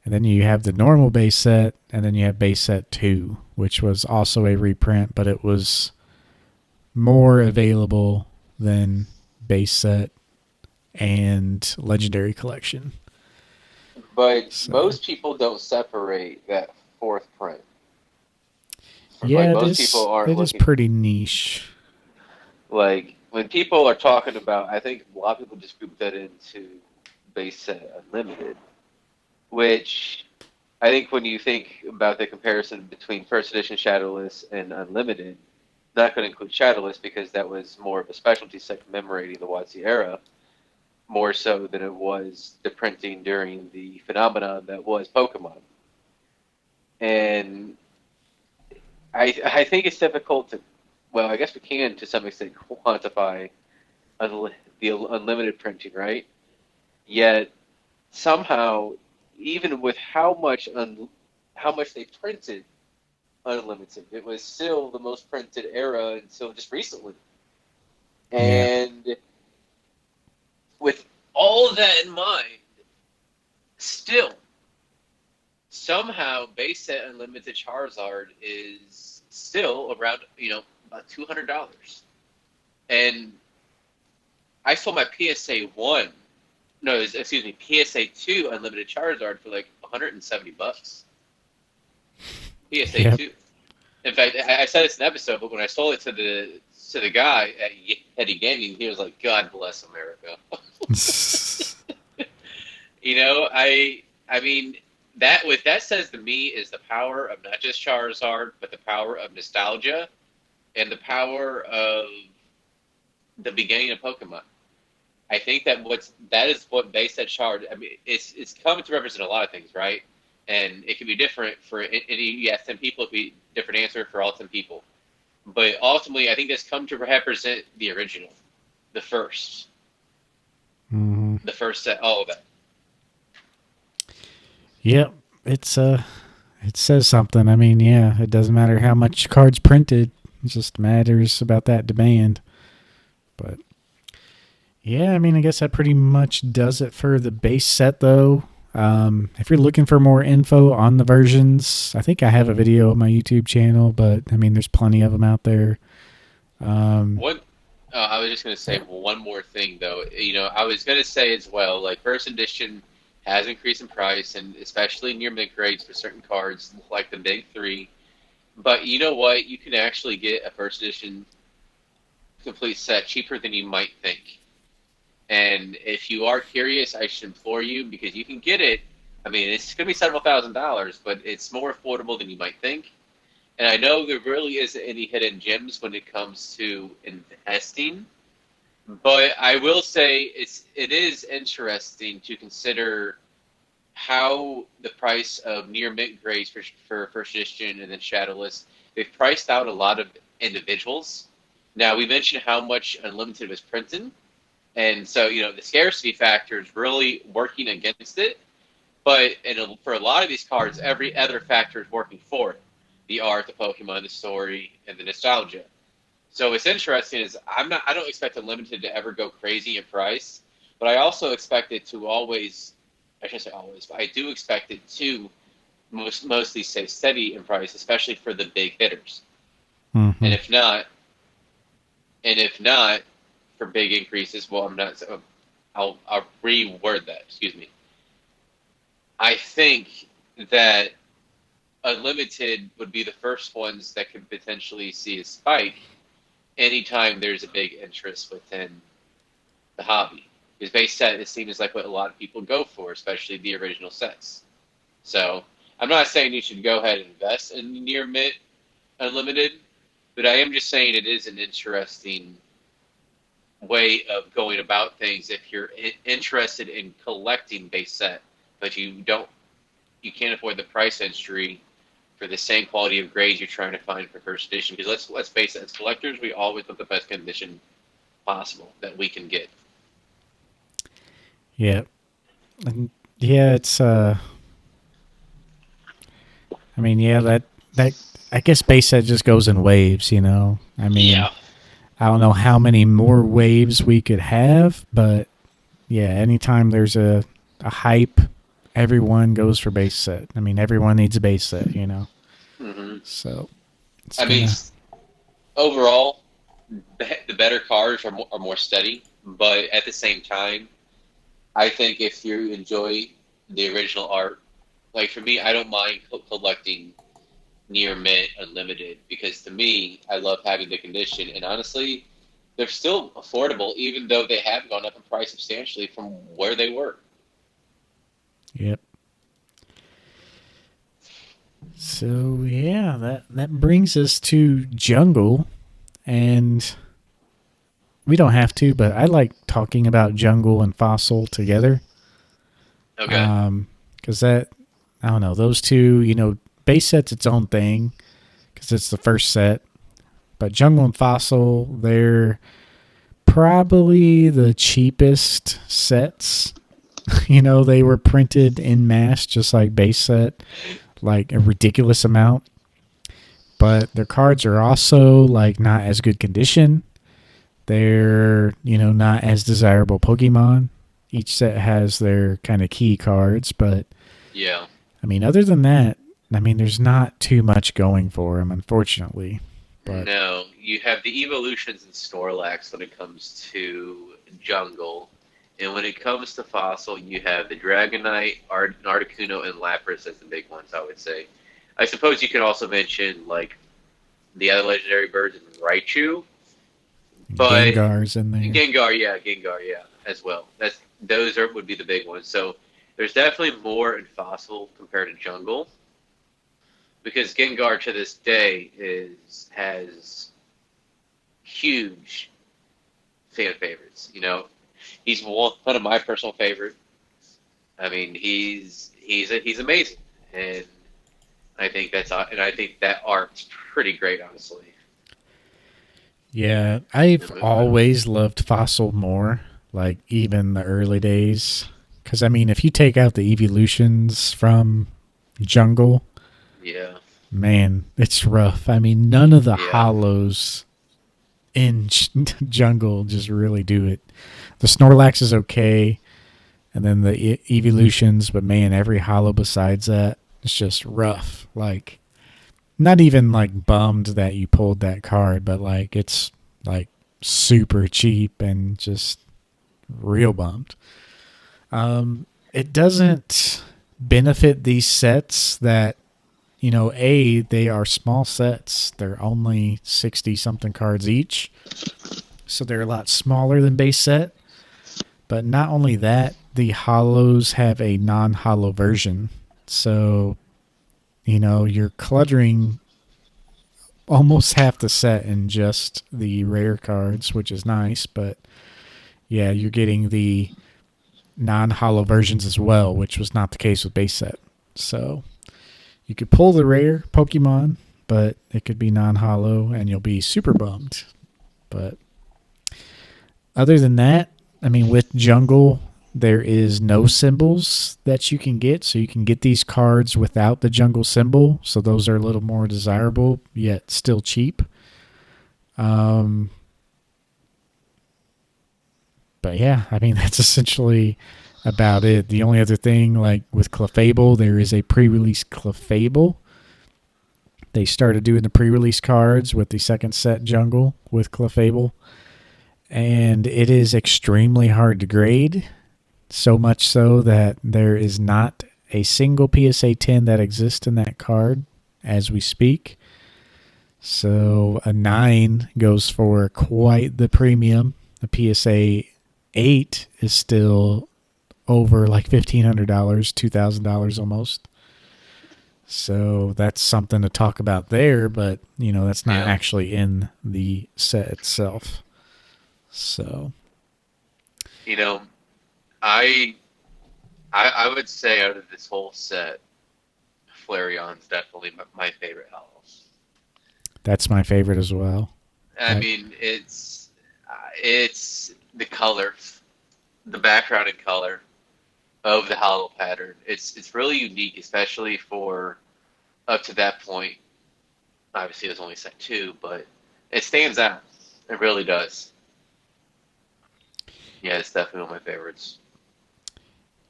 And then you have the normal base set, and then you have base set 2, which was also a reprint, but it was more available than base set and legendary collection. But So, most people don't separate that fourth print. Like yeah, it most people is aren't it is looking pretty niche. like when people are talking about. I think a lot of people just group that into base set unlimited, which I think when you think about the comparison between first edition Shadowless and Unlimited, not going to include Shadowless because that was more of a specialty set commemorating the WotC era, more so than it was the printing during the phenomenon that was Pokemon. And I think it's difficult to, well, I guess we can to some extent quantify the unlimited printing, right? Yet somehow, even with how much they printed unlimited, it was still the most printed era until just recently. Yeah. And with all of that in mind, still, somehow base set unlimited Charizard is still around, about $200. And I sold my PSA 1, no, excuse me, PSA 2 unlimited Charizard for like $170. PSA Yep. 2. In fact, I said this in an episode, but when I sold it to the guy at Eddie Gaming, he was like, "God bless America." I mean, that what that says to me is the power of not just Charizard, but the power of nostalgia and the power of the beginning of Pokemon. I think that is what base set Charizard. I mean, it's coming to represent a lot of things, right? And it can be different for any. You ask 10 people, it can be a different answer for all 10 people. But ultimately, I think this come to represent the original, the first, the first set, all of that. Yep. It says something. I mean, yeah, it doesn't matter how much cards printed. It just matters about that demand. But yeah, I mean, I guess that pretty much does it for the base set, though. If you're looking for more info on the versions, I think I have a video on my YouTube channel, but I mean, there's plenty of them out there. What I was just going to say one more thing, though. I was going to say as well, like first edition has increased in price, and especially near mid grades for certain cards, like the big three. But you know what? You can actually get a first edition complete set cheaper than you might think. And if you are curious, I should implore you because you can get it. I mean, it's going to be several $1,000s, but it's more affordable than you might think. And I know there really isn't any hidden gems when it comes to investing, but I will say it is interesting to consider how the price of near mint grades for first edition and then shadowless, they've priced out a lot of individuals. Now we mentioned how much unlimited was printed, and so the scarcity factor is really working against it. But for a lot of these cards, every other factor is working for it: the art, the Pokemon, the story, and the nostalgia. So what's interesting is I don't expect Unlimited to ever go crazy in price, but I also expect it to always, I shouldn't say always, but I do expect it to mostly stay steady in price, especially for the big hitters. Mm-hmm. And if not for big increases, well, I'll reword that. Excuse me. I think that Unlimited would be the first ones that could potentially see a spike anytime there's a big interest within the hobby. Because base set, it seems like what a lot of people go for, especially the original sets. So I'm not saying you should go ahead and invest in near mint Unlimited, but I am just saying it is an interesting way of going about things if you're interested in collecting base set, but you can't afford the price entry for the same quality of grades you're trying to find for first edition. Because let's face it, as collectors, we always want the best condition possible that we can get. Yeah, and yeah, it's I mean, yeah, that I guess base set just goes in waves, I mean, Yeah. I don't know how many more waves we could have, but yeah, anytime there's a hype, everyone goes for base set. I mean, everyone needs a base set, Mm-hmm. So it's I mean, overall, the better cards are more steady, but at the same time, I think if you enjoy the original art, like for me, I don't mind collecting near mint unlimited because to me, I love having the condition, and honestly, they're still affordable even though they have gone up in price substantially from where they were. Yep. So yeah, that brings us to Jungle, and we don't have to, but I like talking about Jungle and Fossil together. Okay. Because I don't know, those two, base set's its own thing because it's the first set, but Jungle and Fossil, they're probably the cheapest sets. They were printed in mass, just like base set, like a ridiculous amount. But their cards are also like not as good condition. They're, not as desirable Pokemon. Each set has their kind of key cards, but Yeah. I mean, other than that, I mean, there's not too much going for him, unfortunately. But No, you have the evolutions in Snorlax when it comes to Jungle. And when it comes to Fossil, you have the Dragonite, Articuno, and Lapras as the big ones, I would say. I suppose you could also mention, like, the other legendary birds in Raichu, but Gengar's in there. Gengar, yeah, as well. Would be the big ones. So there's definitely more in Fossil compared to Jungle, because Gengar to this day has huge fan favorites. You know, he's one of my personal favorites. I mean, he's amazing, and I think that arc's pretty great, honestly. Yeah, I've always loved Fossil more, like even the early days. Because, I mean, if you take out the evolutions from Jungle, Yeah, man, it's rough. I mean, none of the yeah, hollows in Jungle just really do it. The Snorlax is okay, and then the evolutions, but man, every hollow besides that, it's just rough. Like, not even like bummed that you pulled that card, but like it's like super cheap and just real bummed. It doesn't benefit these sets that, they are small sets. They're only 60 something cards each. So they're a lot smaller than base set. But not only that, the hollows have a non hollow version. So, you're cluttering almost half the set in just the rare cards, which is nice. But yeah, you're getting the non hollow versions as well, which was not the case with base set. So you could pull the rare Pokemon, but it could be non hollow and you'll be super bummed. But other than that, I mean, with Jungle, there is no symbols that you can get. So you can get these cards without the Jungle symbol. So those are a little more desirable, yet still cheap. But yeah, I mean, that's essentially about it. The only other thing, like with Clefable, there is a pre-release Clefable. They started doing the pre-release cards with the second set Jungle with Clefable. And it is extremely hard to grade. So much so that there is not a single PSA 10 that exists in that card as we speak. So a 9 goes for quite the premium. A PSA 8 is still over like $1,500, $2,000 almost. So that's something to talk about there, but that's not actually in the set itself. So, I would say out of this whole set, Flareon's definitely my favorite hollow. That's my favorite as well. I mean, it's the color, the background and color of the hollow pattern. It's really unique, especially for up to that point. Obviously, it was only set 2, but it stands out. It really does. Yeah, it's definitely one of my favorites.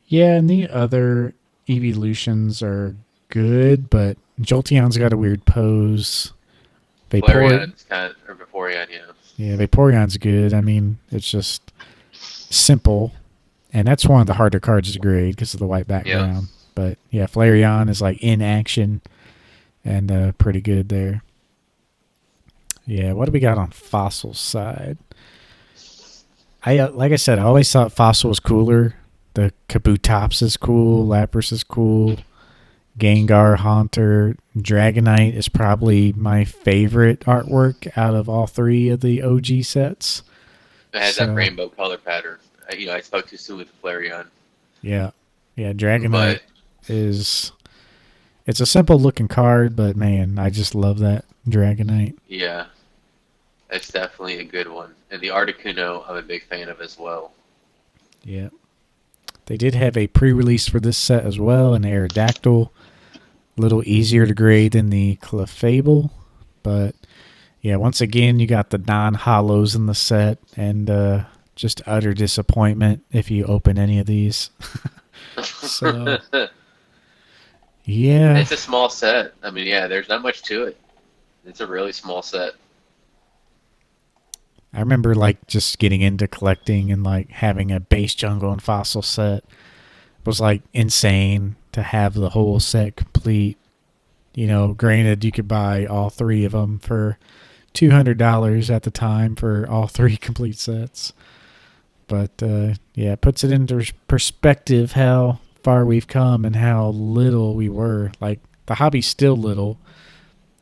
Yeah, and the other evolutions are good, but Jolteon's got a weird pose. Flareon's or Vaporeon, yeah. Yeah, Vaporeon's good. I mean, it's just simple, and that's one of the harder cards to grade because of the white background. Yeah. But yeah, Flareon is like in action and pretty good there. Yeah, what do we got on Fossil side? Like I said, I always thought Fossil was cooler. The Kabutops is cool. Lapras is cool. Gengar, Haunter, Dragonite is probably my favorite artwork out of all 3 of the OG sets. It has that rainbow color pattern. I spoke too soon with Flareon. Yeah. Yeah, Dragonite it's a simple looking card, but man, I just love that Dragonite. Yeah. It's definitely a good one. And the Articuno, I'm a big fan of as well. Yeah. They did have a pre-release for this set as well, an Aerodactyl. A little easier to grade than the Clefable. But, yeah, once again, you got the non-hollows in the set, and just utter disappointment if you open any of these. So, Yeah, It's a small set. I mean, yeah, there's not much to it. It's a really small set. I remember like just getting into collecting and like having a base jungle and fossil set was like insane to have the whole set complete. You know, granted, you could buy all three of them for $200 at the time for all three complete sets. But yeah, it puts it into perspective how far we've come and how little we were. Like the hobby's still little.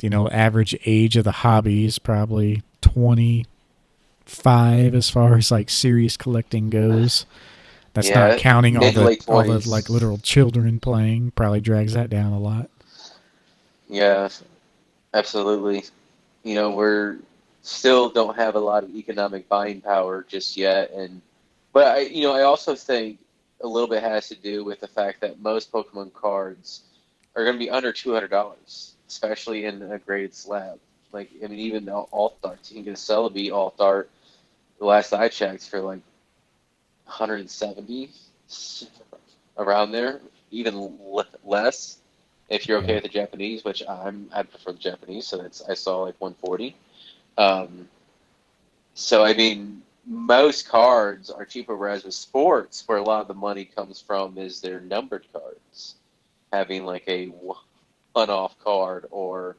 You know, average age of the hobby is probably 25 as far as like serious collecting goes. That's not Yeah, counting mid to late all the like 20s. literal children playing. Probably drags that down a lot. Yeah, absolutely. We're still don't have a lot of economic buying power just yet, but I also think a little bit has to do with the fact that most Pokemon cards are going to be under $200, especially in a graded slab. Like, I mean, even Alt Art, you can get a Celebi Alt Art. The last I checked for like 170 around there, even less. If you're okay Yeah. with the Japanese, which I prefer the Japanese, so I saw like 140. Um, so I mean, most cards are cheaper, whereas with sports, where a lot of the money comes from, is their numbered cards, having like a one-off card or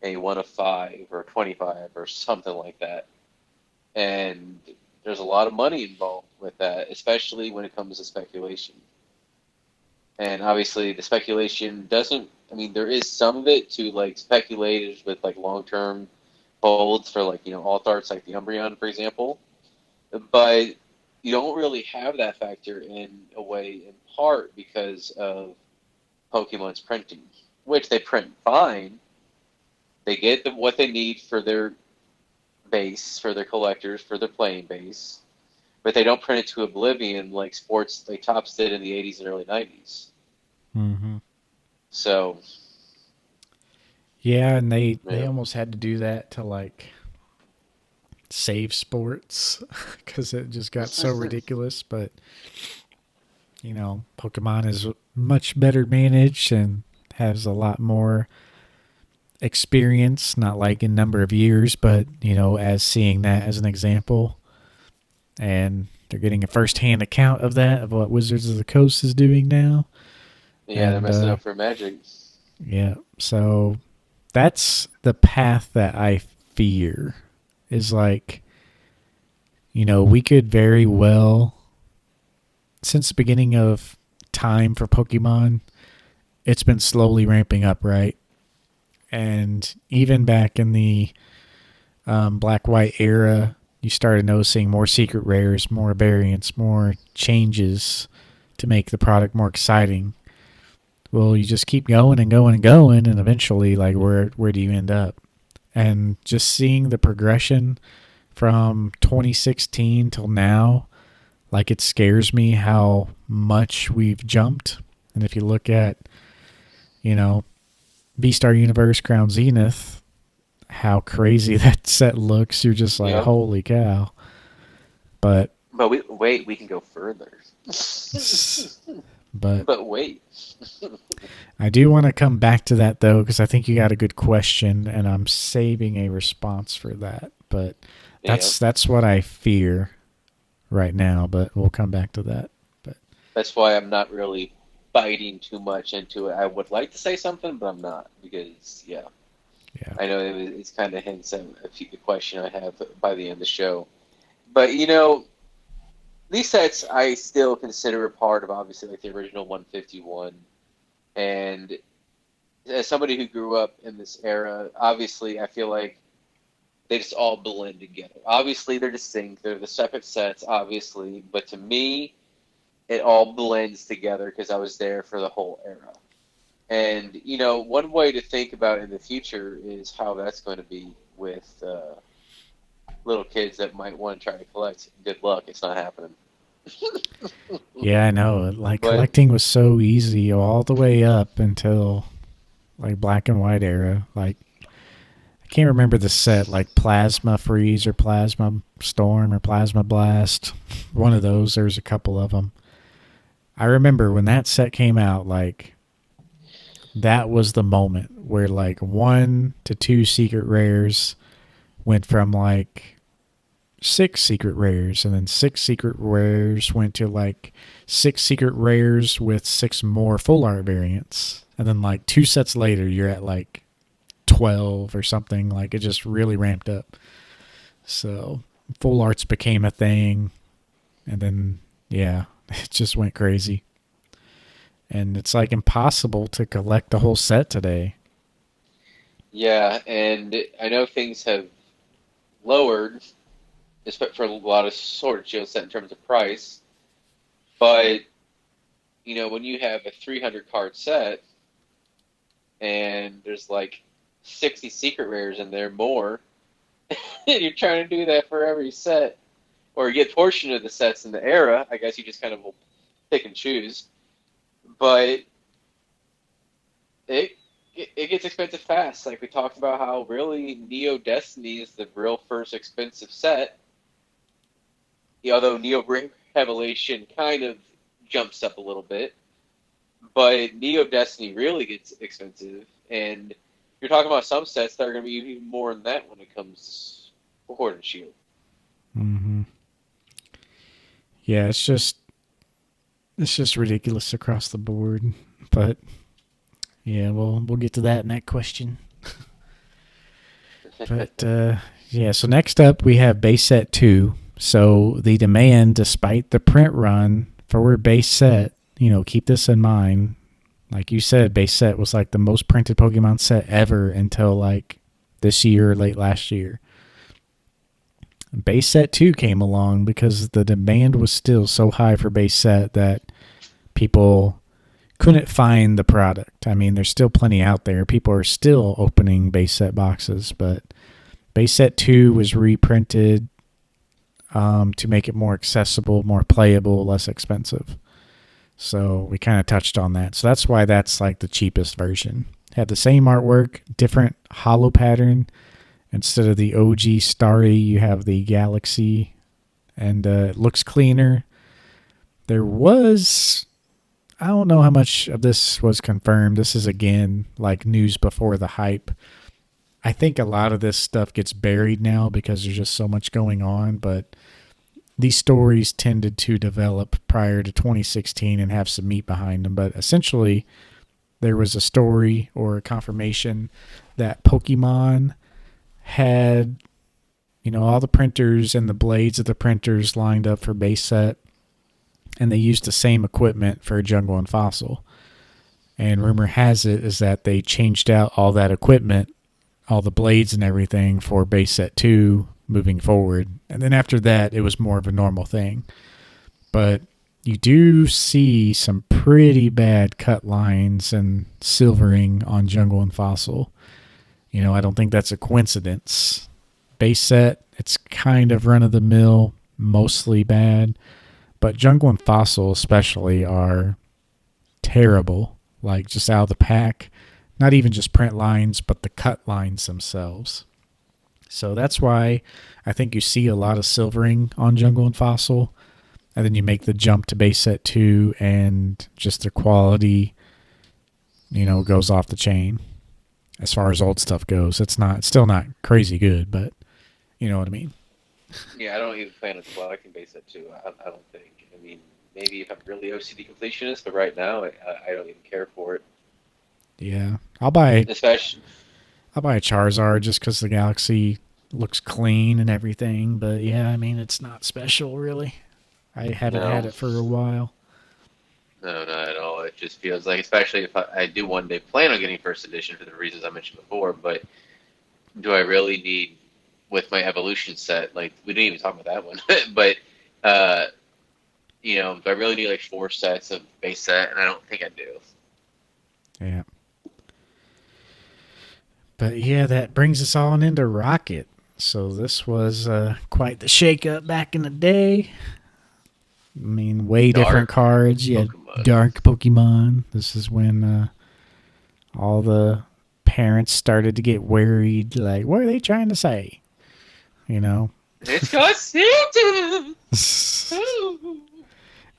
a 1 of 5 or 25 or something like that. And there's a lot of money involved with that, especially when it comes to speculation. And obviously, the speculation doesn't. I mean, there is some of it to like speculators with like long-term holds for like alt arts like the Umbreon, for example. But you don't really have that factor in a way, in part because of Pokemon's printing, which they print fine. They get what they need for their base, for their collectors, for their playing base, but they don't print it to oblivion like sports like Tops did in the 80s and early 90s. Mm-hmm. So, Yeah, and they yeah. almost had to do that to like save sports because it just got so ridiculous. But you know, Pokemon is much better managed and has a lot more experience, not like in number of years, but you know, as seeing that as an example. And they're getting a first-hand account of that, of what Wizards of the Coast is doing now. Yeah, they're And messing up for Magic. yeah, so that's the path that I fear is like, you know, we could very well, since the beginning of time for Pokemon, it's been slowly ramping up, right? And even back in the black white era, you started noticing more secret rares, more variants, more changes to make the product more exciting. Well, you just keep going and going and going, and eventually, like, where do you end up? And just seeing the progression from 2016 till now, like, it scares me how much we've jumped. And if you look at, you know, V Star Universe Crown Zenith, how crazy that set looks, you're just like, Yep. holy cow. But But we can go further. but But wait. I do want to come back to that though, because I think you got a good question, and I'm saving a response for that. But Yeah. that's what I fear right now. But we'll come back to that. But That's why I'm not really biting too much into it. I would like to say something, but I'm not because, yeah, yeah, I know it's kind of hints at the question I have by the end of the show. But these sets I still consider a part of obviously like the original 151. And as somebody who grew up in this era, obviously I feel like they just all blend together. Obviously they're distinct; they're the separate sets, obviously. But to me, it all blends together because I was there for the whole era. And one way to think about in the future is how that's going to be with little kids that might want to try to collect. Good luck; it's not happening. yeah, I know. Like But collecting was so easy all the way up until like black and white era. Like I can't remember the set, like Plasma Freeze or Plasma Storm or Plasma Blast. One of those. There's a couple of them. I remember when that set came out, like that was the moment where like 1 to 2 secret rares went from like 6 secret rares, and then 6 secret rares went to like 6 secret rares with 6 more full art variants, and then like 2 sets later you're at like 12 or something. Like it just really ramped up. So full arts became a thing, and then yeah, it just went crazy. And it's like impossible to collect the whole set today. Yeah, and I know things have lowered, for a lot of Sword and Shield set in terms of price, but when you have a 300 card set and there's like 60 secret rares in there more, you're trying to do that for every set, or you get a portion of the sets in the era. I guess you just kind of will pick and choose, but it it gets expensive fast. Like we talked about how really Neo Destiny is the real first expensive set. Although Neo Revelation kind of jumps up a little bit, but Neo Destiny really gets expensive, and you're talking about some sets that are going to be even more than that when it comes to Horde and Shield. Mm-hmm. Yeah, it's just ridiculous across the board. But yeah, we'll get to that in that question. But yeah, so next up we have base set 2. So the demand, despite the print run for base set, keep this in mind. Like you said, base set was like the most printed Pokemon set ever until like this year or late last year. Base set 2 came along because the demand was still so high for base set that people couldn't find the product. I mean, there's still plenty out there. People are still opening base set boxes, but base set 2 was reprinted to make it more accessible, more playable, less expensive. So we kind of touched on that. So that's why that's like the cheapest version. Had the same artwork, different hollow pattern. Instead of the OG Starry, you have the Galaxy, and it looks cleaner. There was, I don't know how much of this was confirmed. This is, again, like news before the hype. I think a lot of this stuff gets buried now because there's just so much going on, but these stories tended to develop prior to 2016 and have some meat behind them. But essentially, there was a story or a confirmation that Pokemon had, all the printers and the blades of the printers lined up for base set, and they used the same equipment for Jungle and Fossil. And rumor has it is that they changed out all that equipment, all the blades and everything for base set 2 moving forward. And then after that, it was more of a normal thing. But you do see some pretty bad cut lines and silvering on Jungle and Fossil. I don't think that's a coincidence. Base set, it's kind of run-of-the-mill, mostly bad. But Jungle and Fossil especially are terrible. Like, just out of the pack. Not even just print lines, but the cut lines themselves. So that's why I think you see a lot of silvering on Jungle and Fossil. And then you make the jump to base set 2, and just the quality, goes off the chain. As far as old stuff goes, it's still not crazy good, but you know what I mean. Yeah, I don't even plan on collecting base set 2. I don't think. I mean, maybe if I'm really OCD completionist, but right now I don't even care for it. Yeah, I'll buy a Especially, Charizard just because the Galaxy looks clean and everything. But yeah, I mean, it's not special really. I haven't had no, it for a while. no, not at all. It just feels like, especially if I do one day plan on getting first edition for the reasons I mentioned before, but do I really need, with my evolution set, like, we didn't even talk about that one, but, do I really need like 4 sets of base set? And I don't think I do. Yeah. But yeah, that brings us on into Rocket. So this was quite the shake-up back in the day. I mean, way different Dark cards. You had Pokemon. dark Pokemon. This is when all the parents started to get worried. Like, what are they trying to say? It's got symptoms!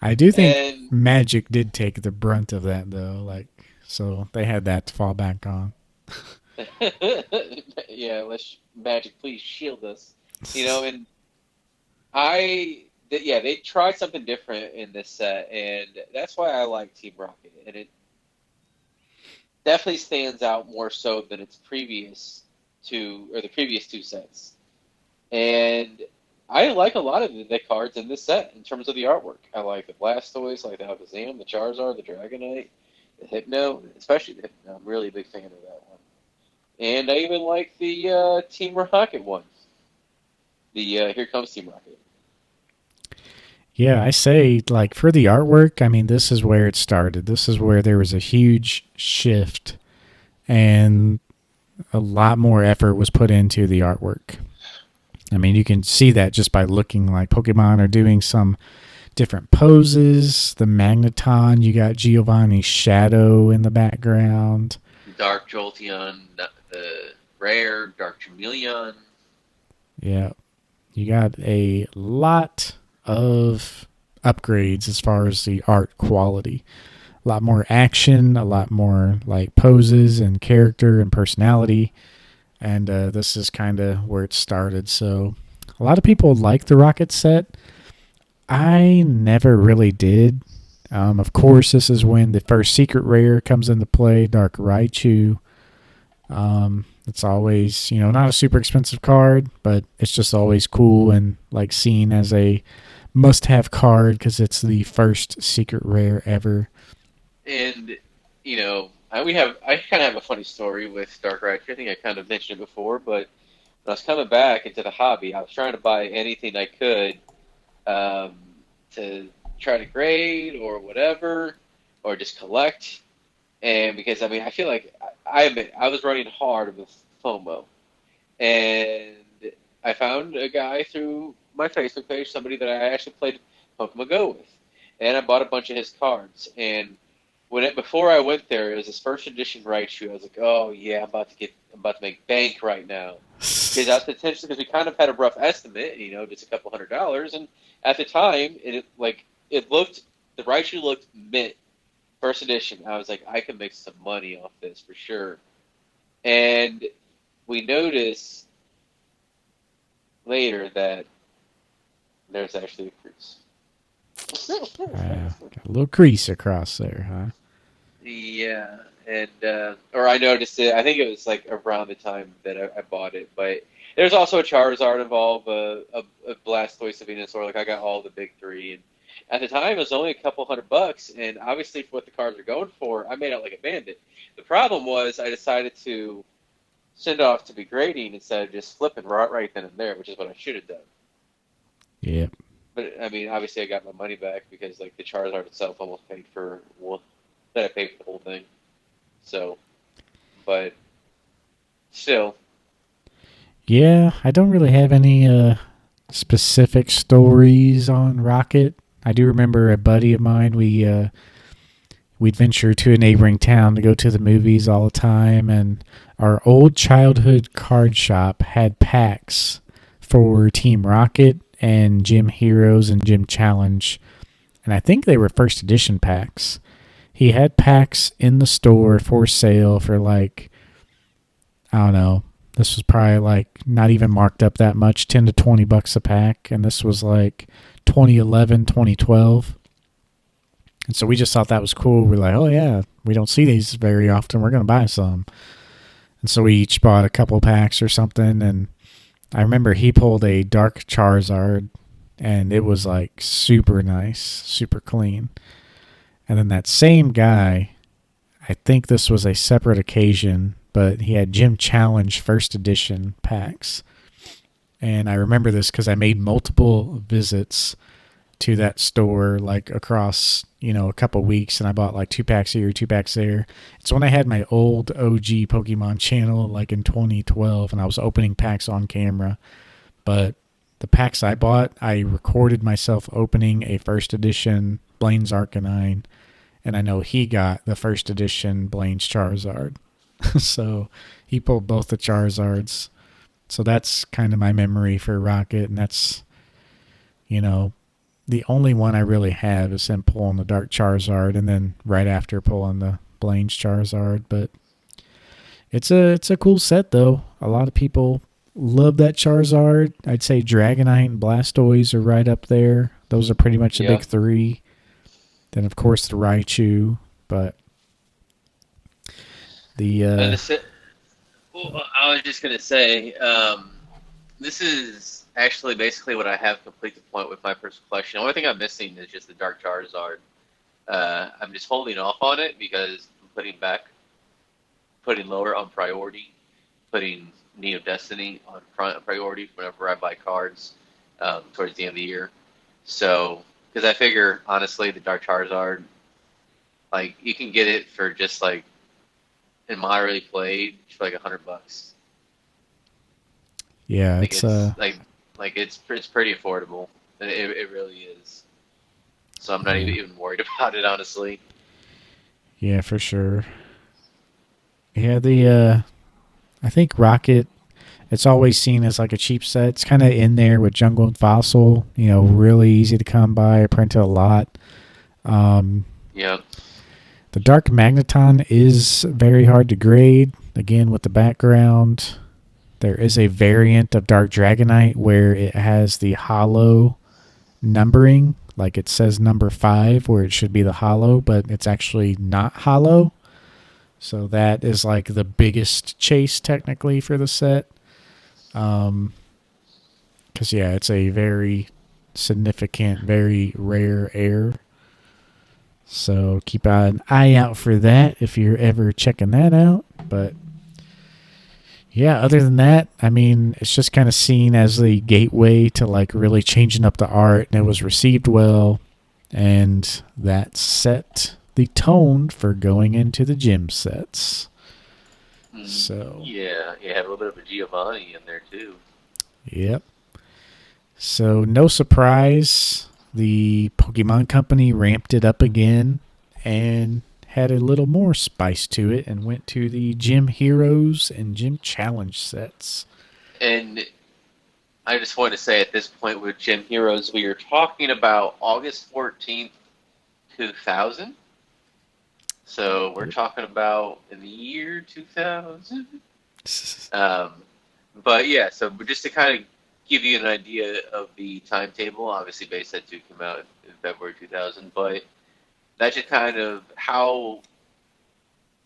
I do think And Magic did take the brunt of that, though. Like, so they had that to fall back on. Yeah, let's Magic, please shield us. And yeah, they tried something different in this set, and that's why I like Team Rocket, and it definitely stands out more so than its the previous two sets. And I like a lot of the cards in this set in terms of the artwork. I like the Blastoise, I like the Alakazam, the Charizard, the Dragonite, the Hypno, especially the Hypno. I'm really a big fan of that one. And I even like the Team Rocket one. The Here Comes Team Rocket. Yeah, I say, like, for the artwork, I mean, this is where it started. This is where there was a huge shift and a lot more effort was put into the artwork. I mean, you can see that just by looking. Like, Pokemon are doing some different poses. The Magneton, you got Giovanni's shadow in the background. Dark Jolteon, the rare Dark Chameleon. Yeah, you got a lot of upgrades as far as the art quality. A lot more action, a lot more like poses and character and personality. And this is kind of where it started. So a lot of people like the Rocket set. I never really did. Of course, this is when the first secret rare comes into play, Dark Raichu. It's always, not a super expensive card, but it's just always cool and like seen as a must-have card because it's the first secret rare ever. And I kind of have a funny story with Dark Raichu. I think I kind of mentioned it before, but when I was coming back into the hobby, I was trying to buy anything I could to try to grade or whatever, or just collect. And because I feel like I admit I was running hard with FOMO, and I found a guy through my Facebook page, somebody that I actually played Pokemon GO with, and I bought a bunch of his cards. And before I went there, it was his first edition Raichu. I was like, oh yeah, I'm about to make bank right now. Because that's potentially because we kind of had a rough estimate, just a couple $100, and at the time, the Raichu looked mint first edition. I was like, I can make some money off this for sure. And we noticed later that there's actually a crease. Got a little crease across there, huh? Yeah, and or I noticed it. I think it was like around the time that I bought it, but there's also a Charizard involved, a Blastoise, a Venusaur. Like I got all the big three, and at the time it was only a couple $100, and obviously for what the cards are going for, I made out like a bandit. The problem was I decided to send off to be grading instead of just flipping right then and there, which is what I should have done. Yep. But I mean, obviously I got my money back because like the Charizard itself almost paid for that I paid for the whole thing. So, but still. Yeah, I don't really have any specific stories on Rocket. I do remember a buddy of mine. We'd venture to a neighboring town to go to the movies all the time, and our old childhood card shop had packs for Team Rocket and Gym Heroes and Gym Challenge, and I think they were first edition packs. He had packs in the store for sale for like, I don't know, this was probably like not even marked up that much, $10 to $20 a pack, and this was like 2011, 2012. And so we just thought that was cool. We're like, oh yeah, we don't see these very often. We're going to buy some. And so we each bought a couple packs or something. And I remember he pulled a Dark Charizard, and it was like super nice, super clean. And then that same guy, I think this was a separate occasion, but he had Gym Challenge first edition packs. And I remember this because I made multiple visits to that store like across, a couple weeks, and I bought like 2 packs here, 2 packs there. It's when I had my old OG Pokemon channel like in 2012, and I was opening packs on camera. But the packs I bought, I recorded myself opening a first edition Blaine's Arcanine, and I know he got the first edition Blaine's Charizard. So he pulled both the Charizards. So that's kind of my memory for Rocket, and that's, the only one I really have is him pulling the Dark Charizard, and then right after pulling the Blaine's Charizard, but it's a cool set though. A lot of people love that Charizard. I'd say Dragonite and Blastoise are right up there. Those are pretty much the Yeah. big three. Then of course the Raichu, but the And well, I was just gonna say, this is actually basically what I have complete the point with my first collection. The only thing I'm missing is just the Dark Charizard. I'm just holding off on it because I'm putting lower on priority, putting Neo Destiny on priority whenever I buy cards towards the end of the year. So, because I figure honestly, the Dark Charizard, like you can get it for just like in moderately played for like $100. yeah, Like it's it's pretty affordable. It really is. So I'm not yeah, even worried about it honestly. yeah, for sure. Yeah, the I think Rocket, it's always seen as like a cheap set. It's kind of in there with Jungle and Fossil. Really easy to come by. I printed a lot. Um, Yeah. the Dark Magneton is very hard to grade. Again, with the background, there is a variant of Dark Dragonite where it has the hollow numbering. Like it says number 5 where it should be the hollow, but it's actually not hollow. So that is like the biggest chase technically for the set. Because yeah, it's a very significant, very rare air. So keep an eye out for that if you're ever checking that out. But yeah, other than that, I mean, it's just kind of seen as the gateway to like really changing up the art, and it was received well, and that set the tone for going into the gym sets. So, Yeah, you have a little bit of a Giovanni in there too. yep. So, no surprise, the Pokemon Company ramped it up again and had a little more spice to it and went to the Gym Heroes and Gym Challenge sets. And I just want to say at this point with Gym Heroes, we are talking about August 14th, 2000. So we're Yep. talking about in the year 2000. Um, but yeah, so just to kind of give you an idea of the timetable, obviously Base Set 2 came out in February 2000, but that's just kind of how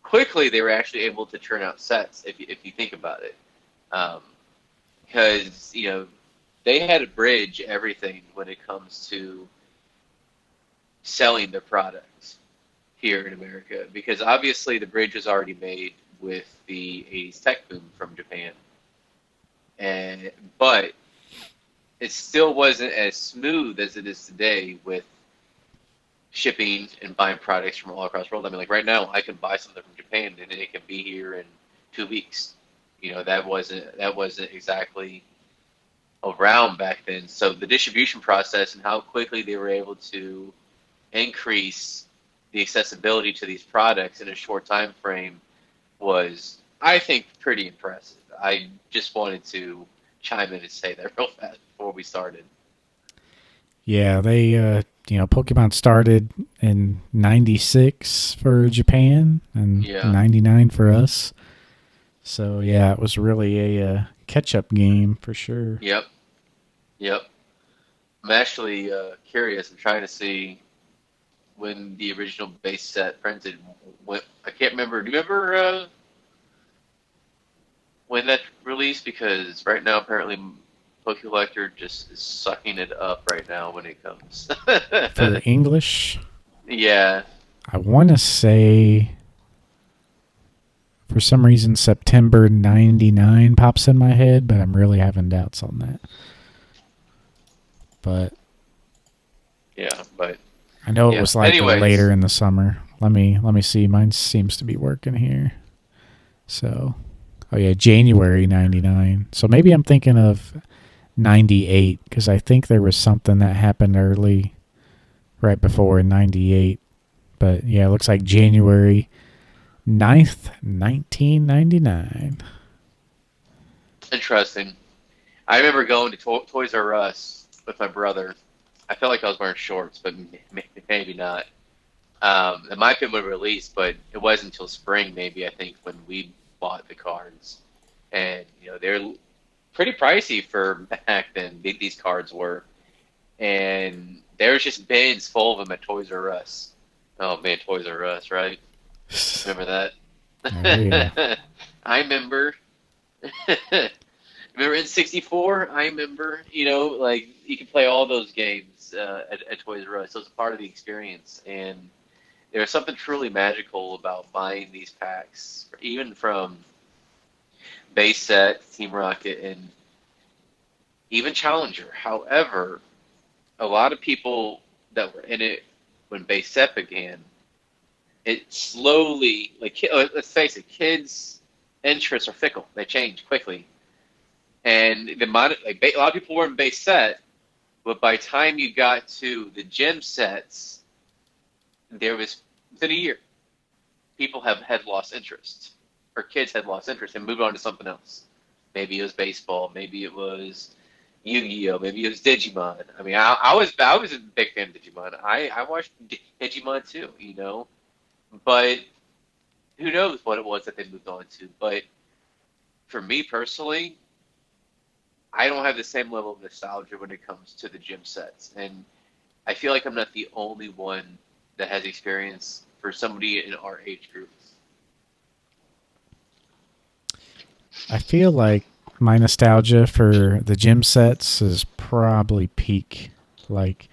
quickly they were actually able to turn out sets, if you think about it. Because, they had to bridge everything when it comes to selling their products here in America. Because obviously the bridge was already made with the 80s tech boom from Japan. But it still wasn't as smooth as it is today with shipping and buying products from all across the world. I mean, like right now, I can buy something from Japan and it can be here in 2 weeks. That wasn't exactly around back then. So the distribution process and how quickly they were able to increase the accessibility to these products in a short time frame was, I think, pretty impressive. I just wanted to chime in and say that real fast before we started. Yeah, they, Pokemon started in 96 for Japan and Yeah. 99 for us. So, yeah, it was really a catch up game for sure. Yep. Yep. I'm actually curious. I'm trying to see when the original base set printed. I can't remember. Do you remember when that released? Because right now, apparently, Pokecollector just is sucking it up right now when it comes. For English, Yeah. I want to say, for some reason, September 99 pops in my head, but I'm really having doubts on that. But Yeah. But I know it yeah. was like Anyways. later in the summer. Let me see. Mine seems to be working here. So, oh yeah, January 99. So maybe I'm thinking of 98 because I think there was something that happened early right before in 98. But yeah, it looks like January 9th, 1999. Interesting. I remember going to Toys R Us with my brother. I felt like I was wearing shorts, but maybe not. It might have been when released, but it wasn't until spring, maybe I think, when we bought the cards, and they're pretty pricey for back then. These cards were, and there's just bins full of them at Toys R Us. Oh man, Toys R Us, right? Remember Oh yeah. that? I remember. Remember N64? I remember. Like you could play all those games at Toys R Us. So it's a part of the experience, and there's something truly magical about buying these packs, even from base set, Team Rocket, and even Challenger. However, a lot of people that were in it when base set began, it slowly, let's face it, kids' interests are fickle. They change quickly. And a lot of people were in base set, but by the time you got to the gym sets, there was, within a year, people had lost interest, or kids had lost interest and moved on to something else. Maybe it was baseball, maybe it was Yu-Gi-Oh, maybe it was Digimon. I mean, I was a big fan of Digimon. I watched Digimon too, but who knows what it was that they moved on to. But for me personally, I don't have the same level of nostalgia when it comes to the gym sets, and I feel like I'm not the only one that has experience for somebody in our age group. I feel like my nostalgia for the gym sets is probably peak. Like,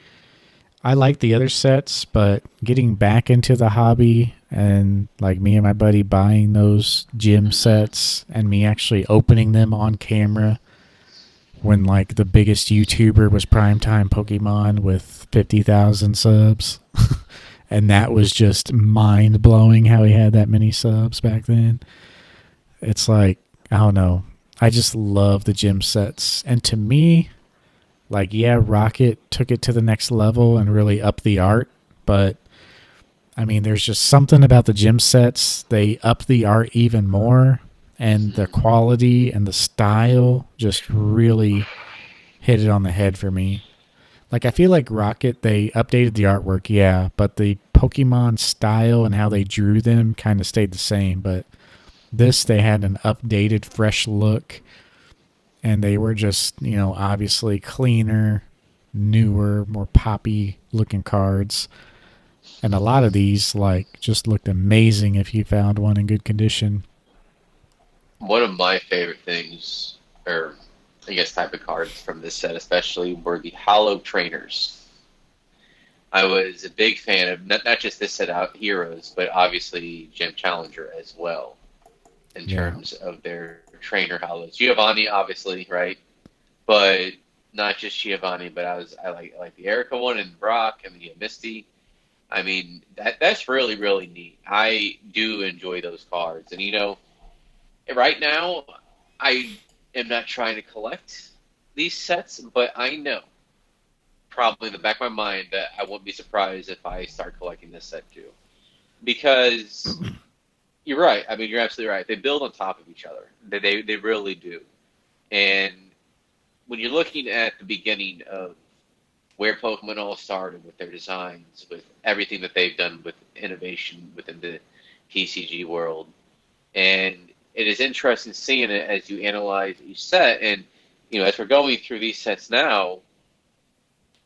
I like the other sets, but getting back into the hobby and like me and my buddy buying those gym Mm-hmm. sets and me actually opening them on camera when like the biggest YouTuber was primetime Pokemon with 50,000 subs. And that was just mind blowing how he had that many subs back then. It's like, I don't know. I just love the gym sets. And to me, like, yeah, Rocket took it to the next level and really upped the art. But, I mean, there's just something about the gym sets. They up the art even more. And the Mm-hmm. quality and the style just really hit it on the head for me. Like, I feel like Rocket, they updated the artwork, yeah, but the Pokemon style and how they drew them kind of stayed the same. But this, they had an updated, fresh look, and they were just, obviously cleaner, newer, more poppy looking cards. And a lot of these, like, just looked amazing if you found one in good condition. One of my favorite things, or I guess type of cards from this set especially, were the Hollow Trainers. I was a big fan of not just this set out Heroes, but obviously Gem Challenger as well, in Yeah. terms of their trainer hollows. Giovanni, obviously, right? But not just Giovanni, but I like the Erica one and Brock, and the Misty. I mean, that's really really neat. I do enjoy those cards, and right now I am not trying to collect these sets, but I know probably in the back of my mind that I won't be surprised if I start collecting this set too, because you're right. I mean, you're absolutely right. They build on top of each other. They really do. And when you're looking at the beginning of where Pokemon all started with their designs, with everything that they've done with innovation within the TCG world, and it is interesting seeing it as you analyze each set. And as we're going through these sets now,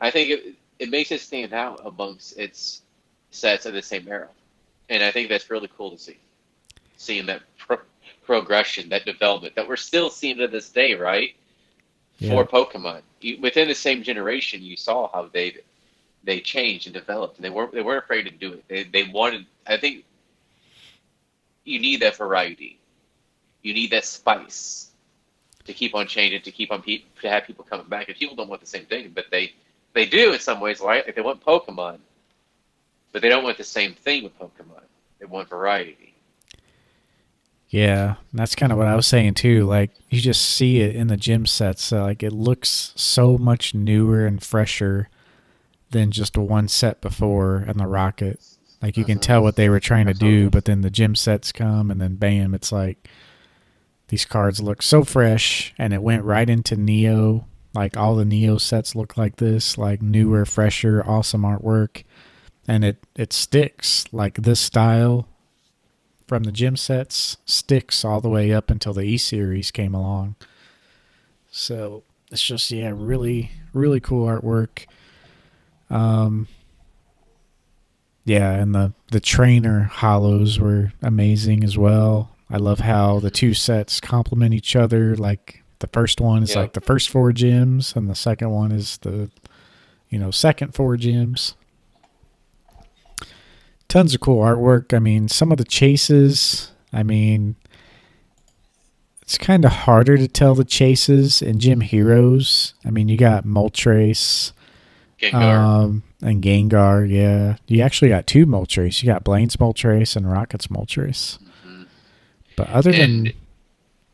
I think it makes it stand out amongst its sets of the same era, and I think that's really cool to see. Seeing that progression, that development that we're still seeing to this day, right? Yeah. For Pokemon, within the same generation, you saw how they changed and developed, and they weren't afraid to do it. They wanted. I think you need that variety. You need that spice to keep on changing, to keep on to have people coming back. And people don't want the same thing, but they do in some ways, right? Like they want Pokemon, but they don't want the same thing with Pokemon. They want variety. Yeah, that's kind of what I was saying too. Like you just see it in the gym sets. Like it looks so much newer and fresher than just one set before in the Rocket. Like you can Mm-hmm. tell what they were trying to do, Absolutely. but then the gym sets come and then bam, it's like these cards look so fresh and it went right into Neo. Like all the Neo sets look like this, like newer, fresher, awesome artwork. and it sticks. Like this style from the gym sets sticks all the way up until the E series came along. So it's just, yeah, really really cool artwork. Um, yeah, and the trainer hollows were amazing as well. I love how the two sets complement each other. Like the first one is like Yep. the first four gyms, and the second one is the second four gyms. Tons of cool artwork. I mean, some of the chases. I mean, it's kind of harder to tell the chases in Gym Heroes. I mean, you got Moltres, Gengar. and Gengar, yeah. You actually got two Moltres. You got Blaine's Moltres and Rocket's Moltres. Hmm. But other And than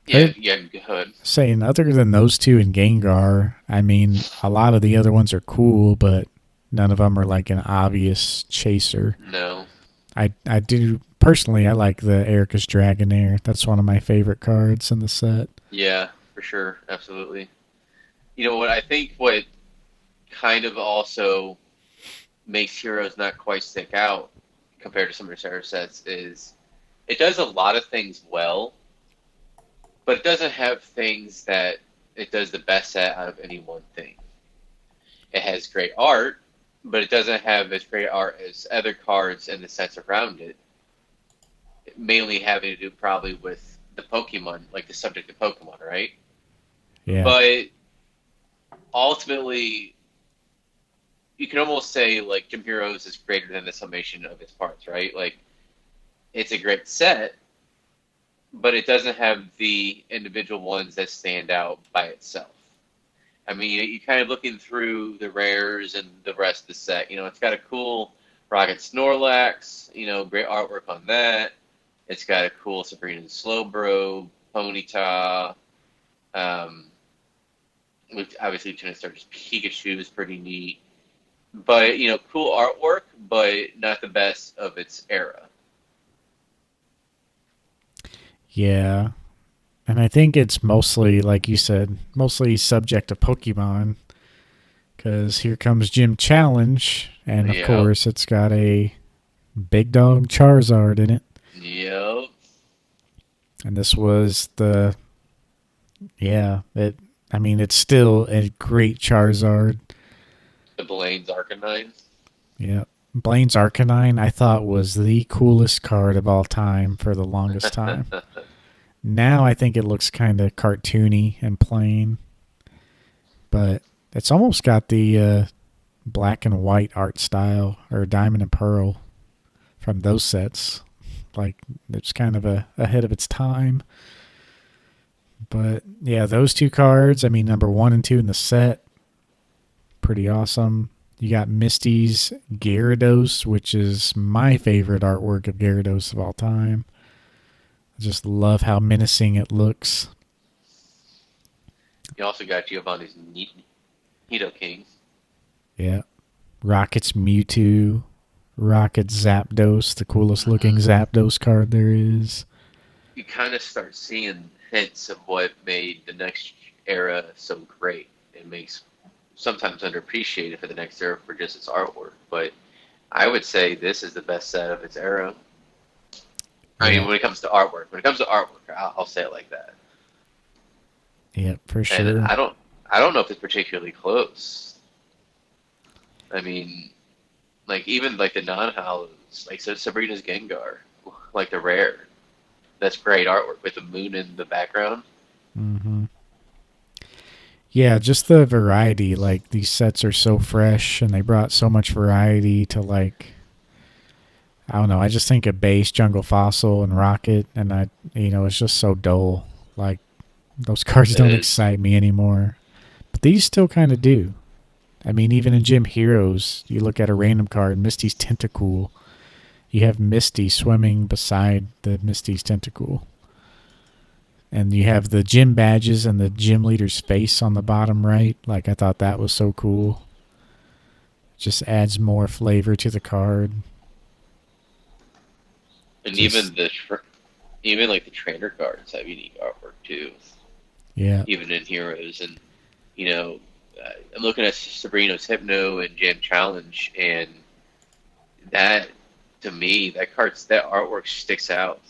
yeah, other, yeah, go ahead. saying other than those two and Gengar, I mean, a lot of the other ones are cool, but none of them are like an obvious chaser. No. I do personally. I like the Erica's Dragonair. That's one of my favorite cards in the set. Yeah, for sure. Absolutely. You know what? I think what kind of also makes Heroes not quite stick out compared to some of the other sets is it does a lot of things well, but it doesn't have things that it does the best at out of any one thing. It has great art, but it doesn't have as great art as other cards and the sets around it. Mainly having to do probably with the Pokemon, like the subject of Pokemon, right? Yeah, But ultimately, you can almost say like Gym Heroes is greater than the summation of its parts, right? Like it's a great set, but it doesn't have the individual ones that stand out by itself. I mean, you kind of looking through the rares and the rest of the set. You know, it's got a cool Rocket Snorlax. You know, great artwork on that. It's got a cool Sabrina and Slowbro, Ponyta. Um, obviously, Lieutenant Surge's Pikachu is pretty neat. But, you know, cool artwork, but not the best of its era. yeah. And I think it's mostly, like you said, mostly subject to Pokemon. Because here comes Gym Challenge, and of Yep. course, it's got a big dog Charizard in it. Yep. And this was the, yeah, it, I mean, it's still a great Charizard. The Blaine's Arcanine. Yeah. Blaine's Arcanine, I thought, was the coolest card of all time for the longest time. Now I think it looks kind of cartoony and plain, but it's almost got the black and white art style or Diamond and Pearl from those sets. Like it's kind of ahead of its time. But yeah, those two cards, I mean, number one and two in the set, pretty awesome. You got Misty's Gyarados, which is my favorite artwork of Gyarados of all time. I just love how menacing it looks. You also got Giovanni's Nido King. Yeah. Rocket's Mewtwo. Rocket's Zapdos, the coolest looking Mm-hmm. Zapdos card there is. You kind of start seeing hints of what made the next era so great. It makes sometimes underappreciated for the next era for just its artwork, but I would say this is the best set of its era. I mean, Yeah. when it comes to artwork, I'll say it like that. Yeah, for And sure. I don't know if it's particularly close. I mean, like even like the non-hollows, like so Sabrina's Gengar, like the rare. That's great artwork with the moon in the background. hmm Yeah, just the variety. Like these sets are so fresh, and they brought so much variety to like I don't know. I just think of base Jungle Fossil and Rocket, and it's just so dull. Like those cards It don't is. excite me anymore. But these still kind of do. I mean, even in Gym Heroes, you look at a random card, Misty's Tentacool. You have Misty swimming beside the Misty's Tentacool. And you have the gym badges and the gym leader's face on the bottom right. Like, I thought that was so cool. Just adds more flavor to the card. And Just, even like the trainer cards have unique artwork too, yeah. even in Heroes. And you I'm looking at Sabrina's Hypno and Jam Challenge, and that to me, that artwork sticks out.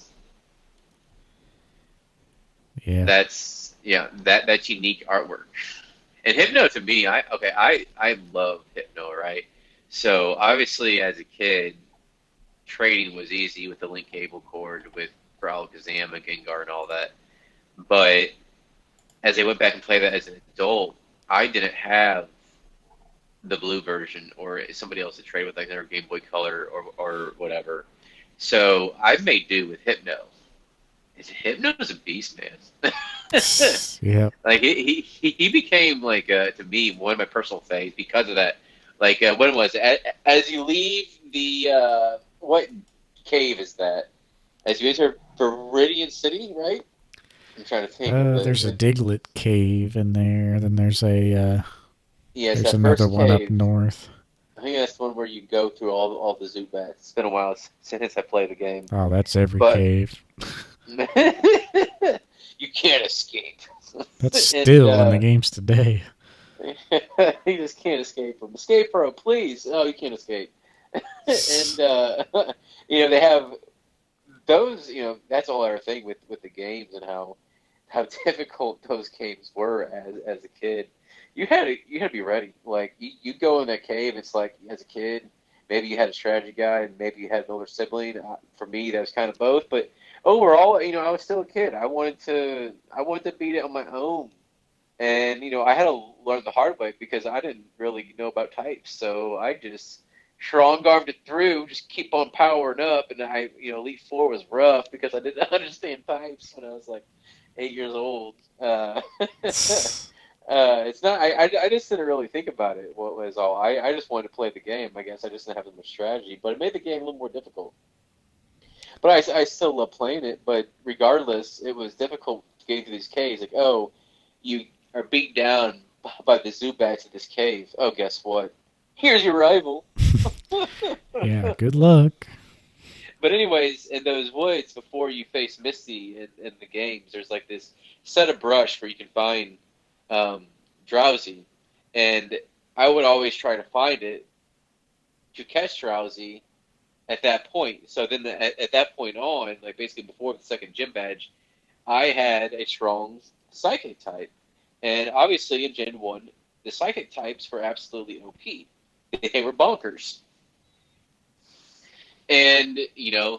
Yeah. That's unique artwork. And Hypno to me, I love Hypno, right? So obviously as a kid, trading was easy with the link cable cord with for Alakazam and Gengar and all that. But as I went back and played that as an adult, I didn't have the blue version or somebody else to trade with, like their Game Boy Color or whatever. So I made do with Hypno. Hypno's a beast, man. Yep. Like he became like to me one of my personal faves because of that. Like when was it? As you leave the what cave is that? As you enter Viridian City, right? I'm trying to think of There's a the Diglett cave in there. Then yeah, it's there's that another first one up cave. north. I think that's the one where you go through all the Zubats. It's been a while since I played the game, Oh, that's every but cave. you can't escape. That's and still in the games today. you just can't escape from escape pro, please. Oh, you can't escape. And they have those. That's all our thing with the games and how difficult those games were as a kid. You had to be ready. Like you go in that cave. It's like as a kid, maybe you had a strategy guide, and maybe you had an older sibling. For me, that was kind of both. But overall, I was still a kid. I wanted to beat it on my own. And I had to learn the hard way because I didn't really know about types. So I just strong armed it through, just keep on powering up. And Elite Four was rough because I didn't understand types when I was like 8 years old. It's not. I just didn't really think about it. What was all? I just wanted to play the game. I guess I just didn't have as much strategy, but it made the game a little more difficult. But I still love playing it. But regardless, it was difficult getting through these caves. Like, oh, you are beat down by the Zubats in this cave. Oh, guess what? Here's your rival. Yeah, good luck. But anyways, in those woods, before you face Misty in the games, there's like this set of brush where you can find Drowsy, and I would always try to find it to catch Drowsy at that point. So then at that point on, like basically before the second gym badge, I had a strong Psychic type. And obviously in Gen 1, the Psychic types were absolutely OP. They were bonkers. And,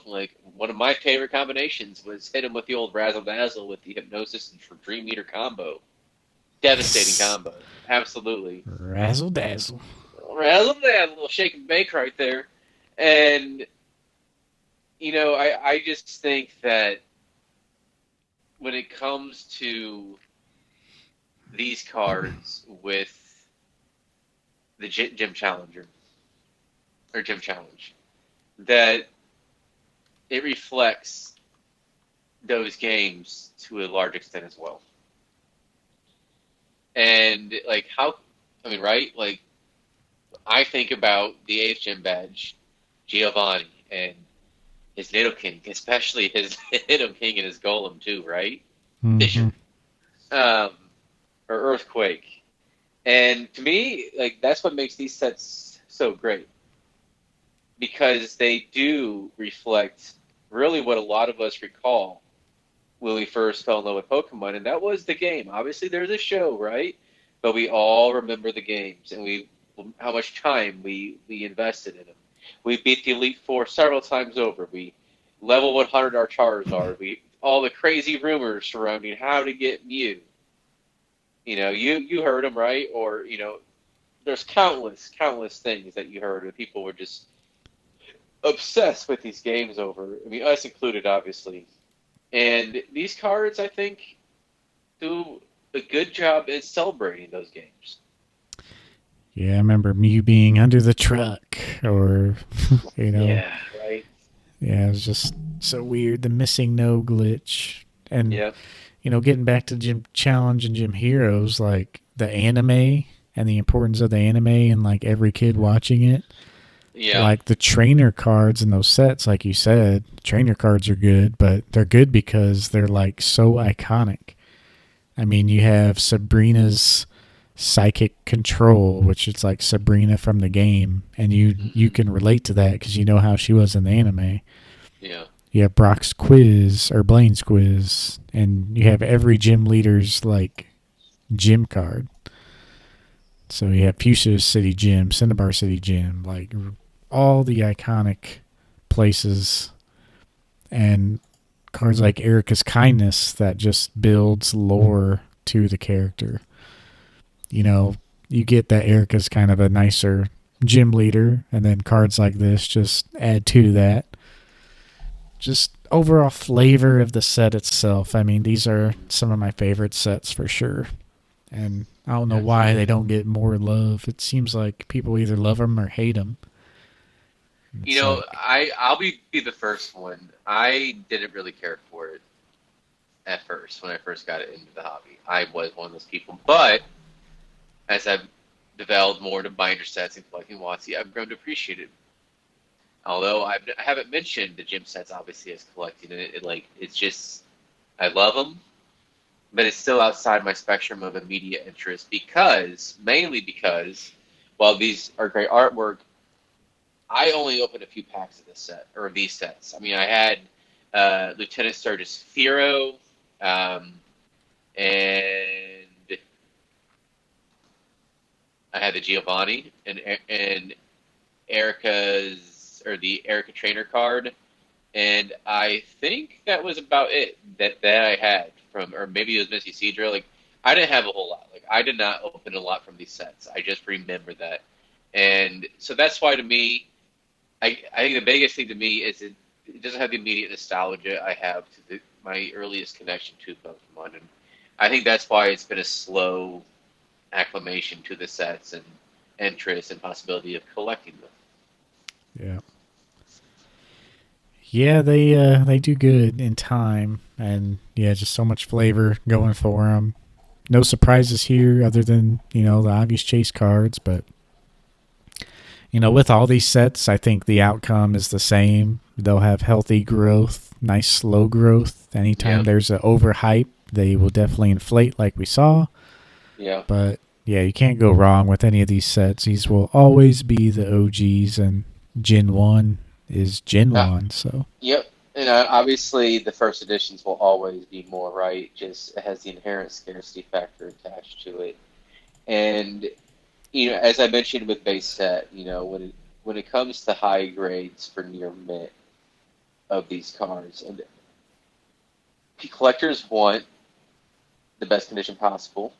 like one of my favorite combinations was hit him with the old Razzle Dazzle with the Hypnosis and Dream Meter combo. Devastating combo. Absolutely. Razzle dazzle. Razzle Dazzle, little shake and bake right there. And, I just think that when it comes to these cards with the Gym Challenger or Gym Challenge, that it reflects those games to a large extent as well. And like right? Like I think about the 8th gym badge, Giovanni, and his Nidoking, especially his Nidoking and his Golem too, right? Mm-hmm. Fisher. Or Earthquake. And to me, like that's what makes these sets so great. Because they do reflect really what a lot of us recall when we first fell in love with Pokemon, and that was the game. Obviously, there's a show, right? But we all remember the games, and how much time we invested in them. We beat the Elite Four several times over. We level 100 our Charizard. All the crazy rumors surrounding how to get Mew. You heard them, right? Or there's countless things that you heard, and people were just obsessed with these games over. I mean, us included, obviously. And these cards, I think, do a good job at celebrating those games. Yeah, I remember Mew being under the truck, or Yeah, right. Yeah, it was just so weird. The missing no glitch, and Yeah. Getting back to Gym Challenge and Gym Heroes, like the anime and the importance of the anime and like every kid watching it. Yeah. Like the trainer cards in those sets, like you said, trainer cards are good, but they're good because they're like so iconic. I mean, you have Sabrina's psychic control, which is like Sabrina from the game, and you Hmm. can relate to that because you know how she was in the anime. Yeah. You have Brock's quiz or Blaine's quiz, and you have every gym leader's like gym card. So you have Fuchsia City Gym, Cinnabar City Gym, like all the iconic places, and cards like Erica's Kindness that just builds lore to the character. You know, you get that Erica's kind of a nicer gym leader, and then cards like this just add to that. Just overall flavor of the set itself. I mean, these are Hmm. some of my favorite sets for sure. And I don't know why they Absolutely. don't get more love. It seems like people either love them or hate them. You It's know, like, I'll be the first one. I didn't really care for it at first when I first got into the hobby. I was one of those people, but as I've developed more to binder sets and collecting WotC, I've grown to appreciate it. Although I haven't mentioned the gym sets, obviously, as collecting, and it's just I love them, but it's still outside my spectrum of immediate interest mainly because, while these are great artwork, I only opened a few packs of this set or these sets. I mean, I had Lieutenant Sturgis Firo, um, and I had the Giovanni and Erica's or the Erica Trainer card, and I think that was about it that I had from, or maybe it was Missy Cedra. Like I didn't have a whole lot. Like I did not open a lot from these sets. I just remember that, and so that's why to me, I think the biggest thing to me is it doesn't have the immediate nostalgia I have to my earliest connection to Pokemon, and I think that's why it's been a slow acclimation to the sets and interest and possibility of collecting them. yeah. Yeah, they do good in time, and yeah, just so much flavor going for them. No surprises here, other than the obvious chase cards. But with all these sets, I think the outcome is the same. They'll have healthy growth, nice slow growth. Anytime Yeah, there's an overhype, they will definitely inflate, like we saw. yeah. But yeah, you can't go wrong with any of these sets. These will always be the OGs, and Gen 1 is Gen Uh, 1. So, Yep. And obviously, the first editions will always be more, right? Just it has the inherent scarcity factor attached to it. And, as I mentioned with base set, when it comes to high grades for near mint of these cards, and collectors want the best condition possible,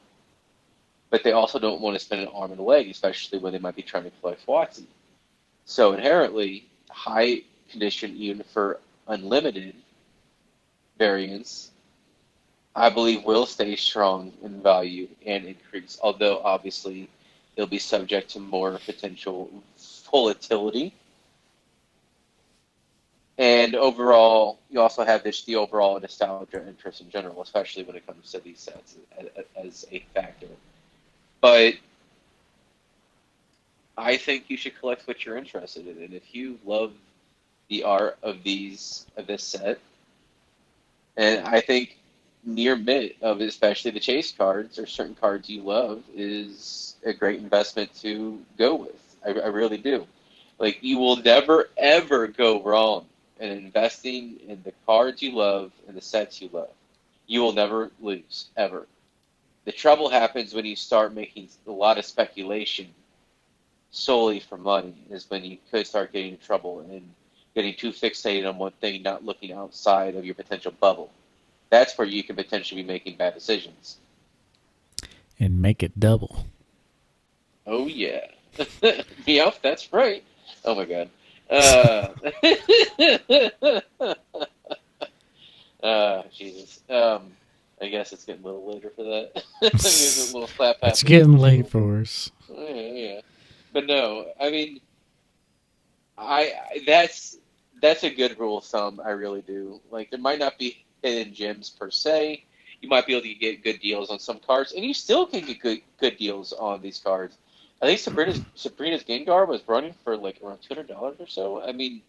but they also don't want to spend an arm and a leg, especially when they might be trying to collect WotC. So inherently, high condition, even for unlimited variants, I believe will stay strong in value and increase, although obviously it'll be subject to more potential volatility. And overall, you also have the overall nostalgia interest in general, especially when it comes to these sets as a factor. But I think you should collect what you're interested in, and if you love the art of this set, and I think near mint of especially the chase cards or certain cards you love is a great investment to go with. I really do. Like you will never ever go wrong in investing in the cards you love and the sets you love. You will never lose ever. The trouble happens when you start making a lot of speculation solely for money. Is when you could start getting in trouble and getting too fixated on one thing, not looking outside of your potential bubble. That's where you could potentially be making bad decisions. and make it double. Oh yeah, Meowth, that's right. Oh my god. Uh, Jesus. I guess it's getting a little later for that. Maybe a It's little slap happens for getting late people. for us. Yeah, yeah. But no, I mean, that's a good rule of thumb. I really do. Like, there might not be hidden gems per se. You might be able to get good deals on some cards, and you still can get good deals on these cards. I think Sabrina's Gengar was running for like around $200 or so. I mean,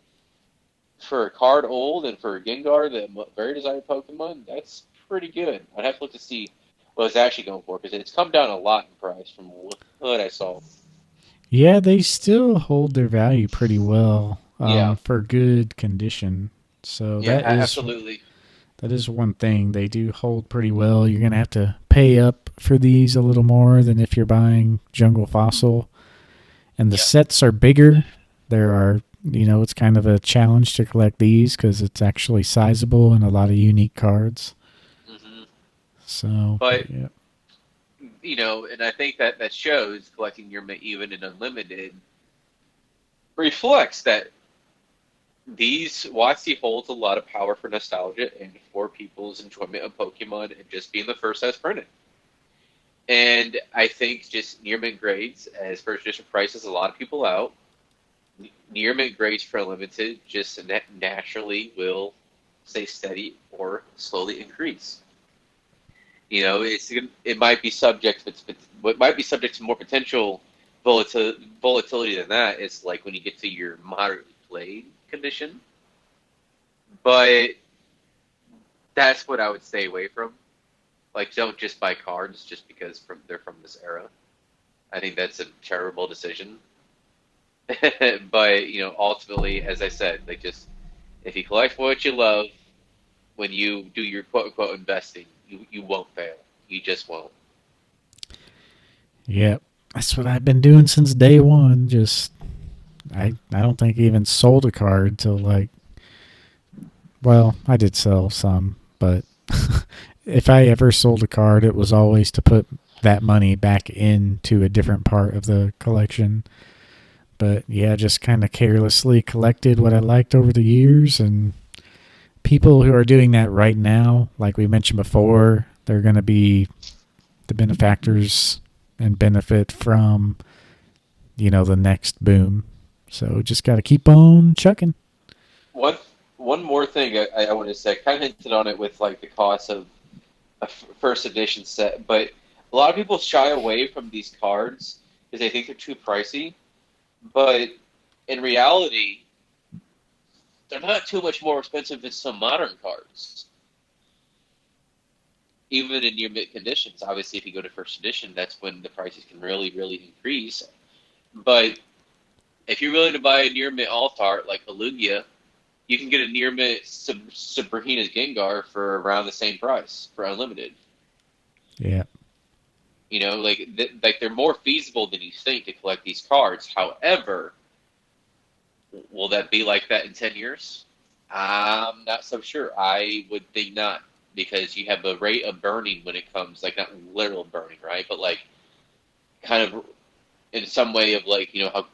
for a card old and for a Gengar, the very desired Pokemon, that's pretty good. I'd have to look to see was actually going for because it's come down a lot in price from what I saw. Yeah, they still hold their value pretty well Yeah, for good condition. So yeah, absolutely. that is one thing they do hold pretty well. You're gonna have to pay up for these a little more than if you're buying Jungle Fossil, and the Yeah. sets are bigger. There are it's kind of a challenge to collect these because it's actually sizable and a lot of unique cards. hmm So, But but yeah, and I think that that shows collecting your even in unlimited reflects that these WotC holds a lot of power for nostalgia and for people's enjoyment of Pokemon and just being the first as printed. And I think just near mint grades as first edition prices a lot of people out. Near mint grades for unlimited just naturally will stay steady or slowly increase. It might be subject, what might be subject to more potential volatility than that is like when you get to your moderately played condition. But that's what I would stay away from. Like, don't just buy cards just because they're from this era. I think that's a terrible decision. But ultimately, as I said, like just if you collect what you love, when you do your quote unquote investing, you won't fail. You just won't. yeah, that's what I've been doing since day one. Just I don't think I even sold a card till like, well, I did sell some, but if I ever sold a card, it was always to put that money back into a different part of the collection. But yeah, just kind of carelessly collected what I liked over the years. And people who are doing that right now, like we mentioned before, they're going to be the benefactors and benefit from, the next boom. So just got to keep on chucking. One one more thing I want to say, kind of hinted on it with like the cost of a first edition set, but a lot of people shy away from these cards because they think they're too pricey. But in reality, they're not too much more expensive than some modern cards, even in near mint conditions. Obviously, if you go to first edition, that's when the prices can really, really increase. But if you're willing to buy a near mint alt art like a Lugia, you can get a near mint Sabrina's Gengar for around the same price for unlimited. Yeah. Like they're more feasible than you think to collect these cards. However, will that be like that in 10 years? I'm not so sure. I would think not because you have a rate of burning when it comes, like not literal burning, right? But like kind of in some way of like how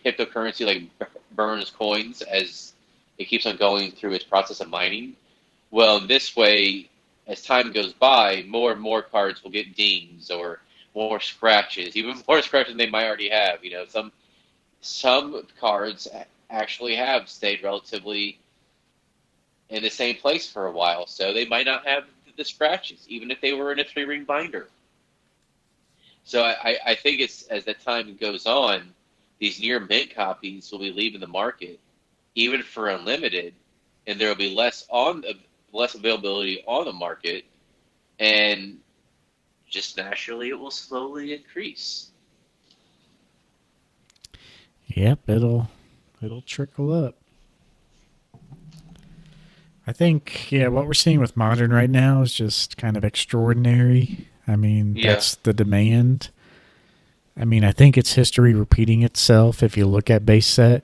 cryptocurrency like burns coins as it keeps on going through its process of mining. Well, in this way, as time goes by, more and more cards will get dings or more scratches, even more scratches than they might already have. Some cards actually have stayed relatively in the same place for a while, so they might not have the scratches, even if they were in a 3-ring binder. So I think it's as the time goes on, these near mint copies will be leaving the market, even for unlimited, and there will be less availability on the market, and just naturally it will slowly increase. Yep, it'll trickle up. I think what we're seeing with modern right now is just kind of extraordinary. I mean, Yeah, that's the demand. I mean, I think it's history repeating itself if you look at base set.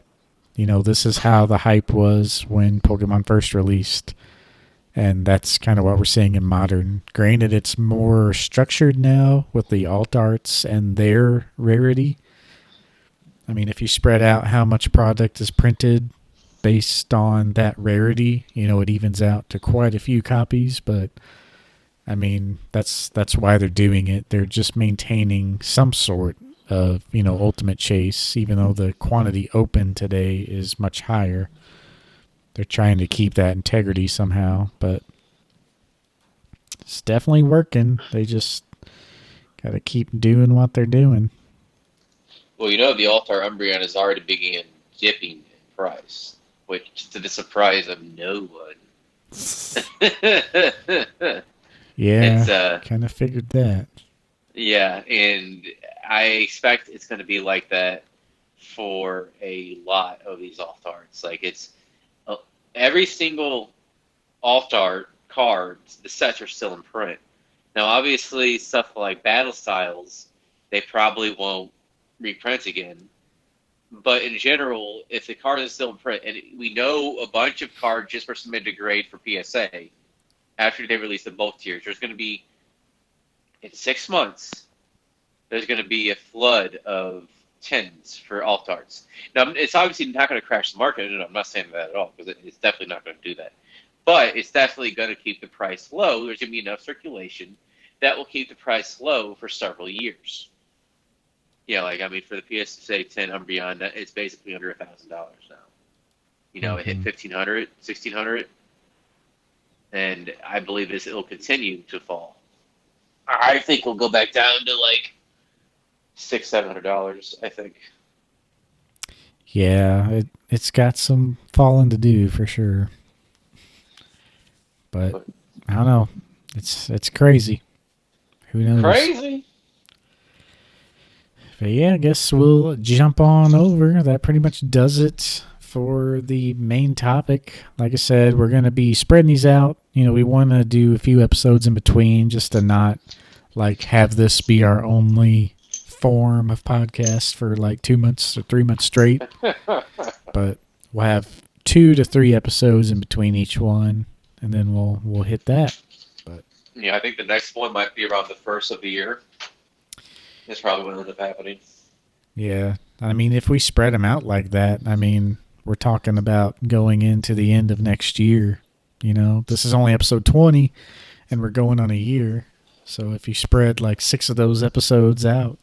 This is how the hype was when Pokemon first released. And that's kind of what we're seeing in modern. Granted, it's more structured now with the alt arts and their rarity. I mean, if you spread out how much product is printed based on that rarity, it evens out to quite a few copies. But I mean, that's why they're doing it. They're just maintaining some sort of ultimate chase, even though the quantity open today is much higher. They're trying to keep that integrity somehow, but it's definitely working. They just got to keep doing what they're doing. well, the Altar Umbreon has already began dipping in price, which to the surprise of no one. Yeah, It's kind of figured that. yeah, and I expect it's going to be like that for a lot of these alt arts. Like it's uh, every single alt art cards, the sets are still in print. Now, obviously, stuff like battle styles, they probably won't reprint again. But in general, if the card is still in print, and we know a bunch of cards just were submitted to grade for PSA after they release the bulk tiers, there's going to be in 6 months. There's going to be a flood of tens for alt arts. Now, it's obviously not going to crash the market, and I'm not saying that at all because it's definitely not going to do that. But it's definitely going to keep the price low. There's going to be enough circulation that will keep the price low for several years. Yeah, like I mean, for the PSA 10 Umbreon, it's basically under $1,000 now. You know, it hit 1,500, 1,600, and I believe it'll continue to fall. I think it'll go back down to like $600, $700. I think. Yeah, it's got some falling to do for sure. But I don't know. It's crazy. Who knows? Crazy. But yeah, I guess we'll jump on over. That pretty much does it for the main topic. Like I said, we're going to be spreading these out. You know, we want to do a few episodes in between just to not like have this be our only form of podcast for like 2 months or 3 months straight. But we'll have 2 to 3 episodes in between each one, and then we'll hit that. But yeah, I think the next one might be around the first of the year. It's probably what will end up happening. Yeah, I mean, if we spread them out like that, I mean, we're talking about going into the end of next year. You know, this is only episode 20, and we're going on a year. So if you spread like 6 of those episodes out,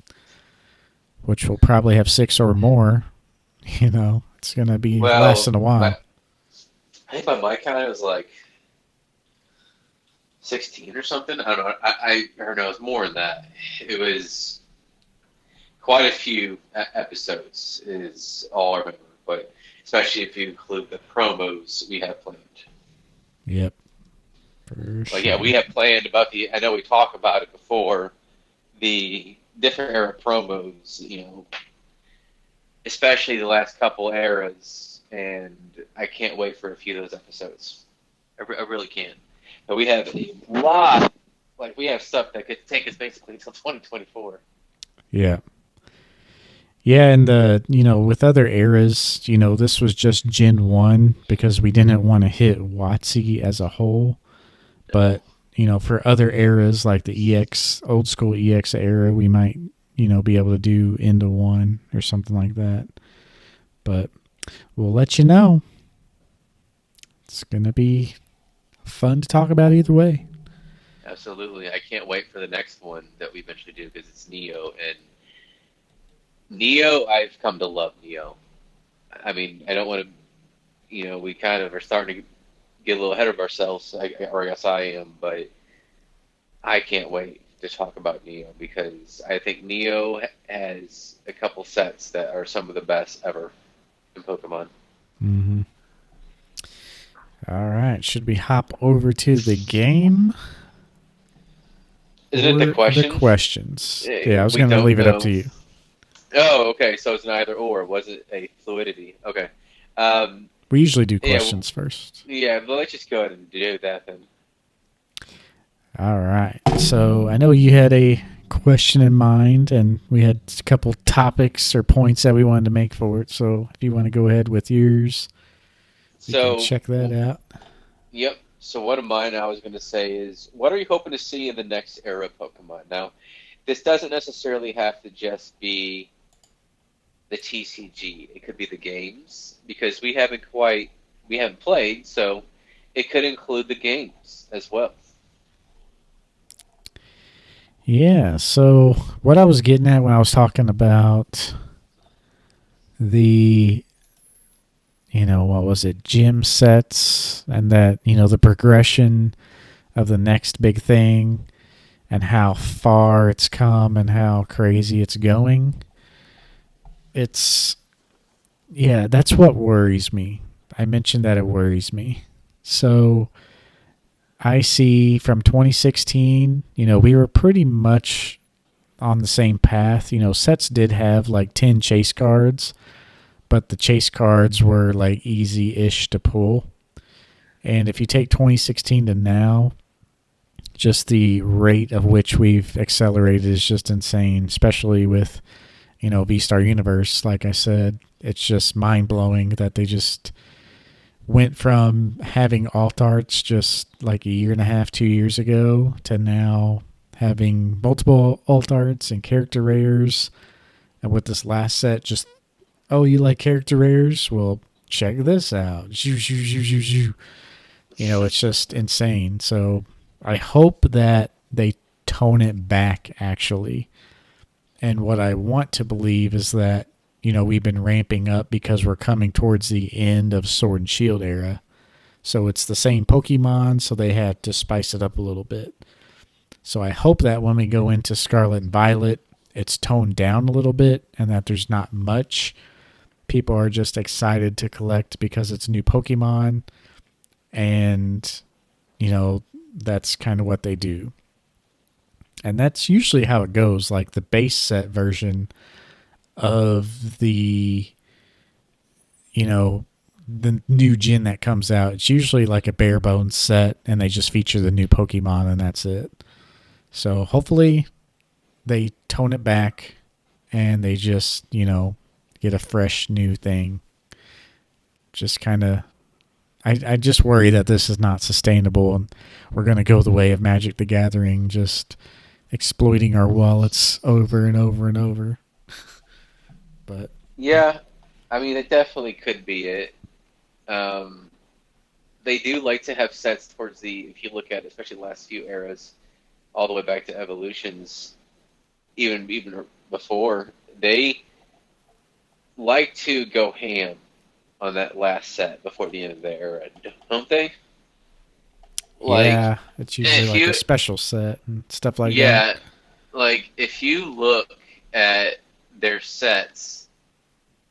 which will probably have 6 or more, you know, it's going to be lasting a while. I think by my count it was like 16 or something. I don't know. I don't know. It was more than that. It was quite a few episodes is all I remember, but especially if you include the promos we have planned. Yep. Like, yeah, we have planned about I know we talked about it before, the different era promos, you know, especially the last couple eras, and I can't wait for a few of those episodes. I really can't. But we have a lot, like, we have stuff that could take us basically until 2024. Yeah. Yeah, and you know, with other eras, you know, this was just Gen 1 because we didn't want to hit WotC as a whole. But, you know, for other eras like the EX, old school EX era, we might, you know, be able to do into 1 or something like that. But we'll let you know. It's going to be fun to talk about either way. Absolutely. I can't wait for the next one that we eventually do because it's Neo, and Neo, I've come to love Neo. I mean, I don't want to, you know, we kind of are starting to get a little ahead of ourselves, or I guess I am, but I can't wait to talk about Neo because I think Neo has a couple sets that are some of the best ever in Pokemon. Mm-hmm. All right. Should we hop over to the game? Isn't it the question? The questions. Yeah, I was going to leave it up to you. Oh, okay. So it's an either or. Was it a fluidity? Okay. We usually do questions first. Yeah, but let's just go ahead and do that then. All right. So I know you had a question in mind, and we had a couple topics or points that we wanted to make for it. So if you want to go ahead with yours, we can check that out. Yep. So one of mine I was going to say is, what are you hoping to see in the next era of Pokemon? Now, this doesn't necessarily have to just be the TCG. It could be the games because we haven't played, so it could include the games as well. Yeah, so what I was getting at when I was talking about the, you know, what was it, gym sets, and that, you know, the progression of the next big thing and how far it's come and how crazy it's going. Yeah, that's what worries me. I mentioned that it worries me. So I see from 2016, we were pretty much on the same path. Sets did have like 10 chase cards, but the chase cards were like easy ish to pull. And if you take 2016 to now, just the rate of which we've accelerated is just insane, especially with, V Star Universe. Like I said, it's just mind blowing that they just went from having alt arts just like a year and a half, 2 years ago to now having multiple alt arts and character rares. And with this last set, just, oh, you like character rares? Well, check this out. It's just insane. So I hope that they tone it back, actually. And what I want to believe is that, we've been ramping up because we're coming towards the end of Sword and Shield era. So it's the same Pokemon, so they had to spice it up a little bit. So I hope that when we go into Scarlet and Violet, it's toned down a little bit and that there's not much. People are just excited to collect because it's new Pokemon. And, that's kind of what they do. And that's usually how it goes. Like the base set version of you know, the new gen that comes out, it's usually like a bare bones set and they just feature the new Pokemon and that's it. So hopefully they tone it back and they just, get a fresh new thing. Just kind of, I just worry that this is not sustainable and we're going to go the way of Magic the Gathering, just exploiting our wallets over and over and over. But Yeah, I mean, it definitely could be it. Um, they do like to have sets towards if you look at especially the last few eras, all the way back to evolutions, even before, they like to go ham on that last set before the end of the era, don't they? Like, yeah, it's usually if like a you, special set and stuff like that. yeah, like if you look at their sets,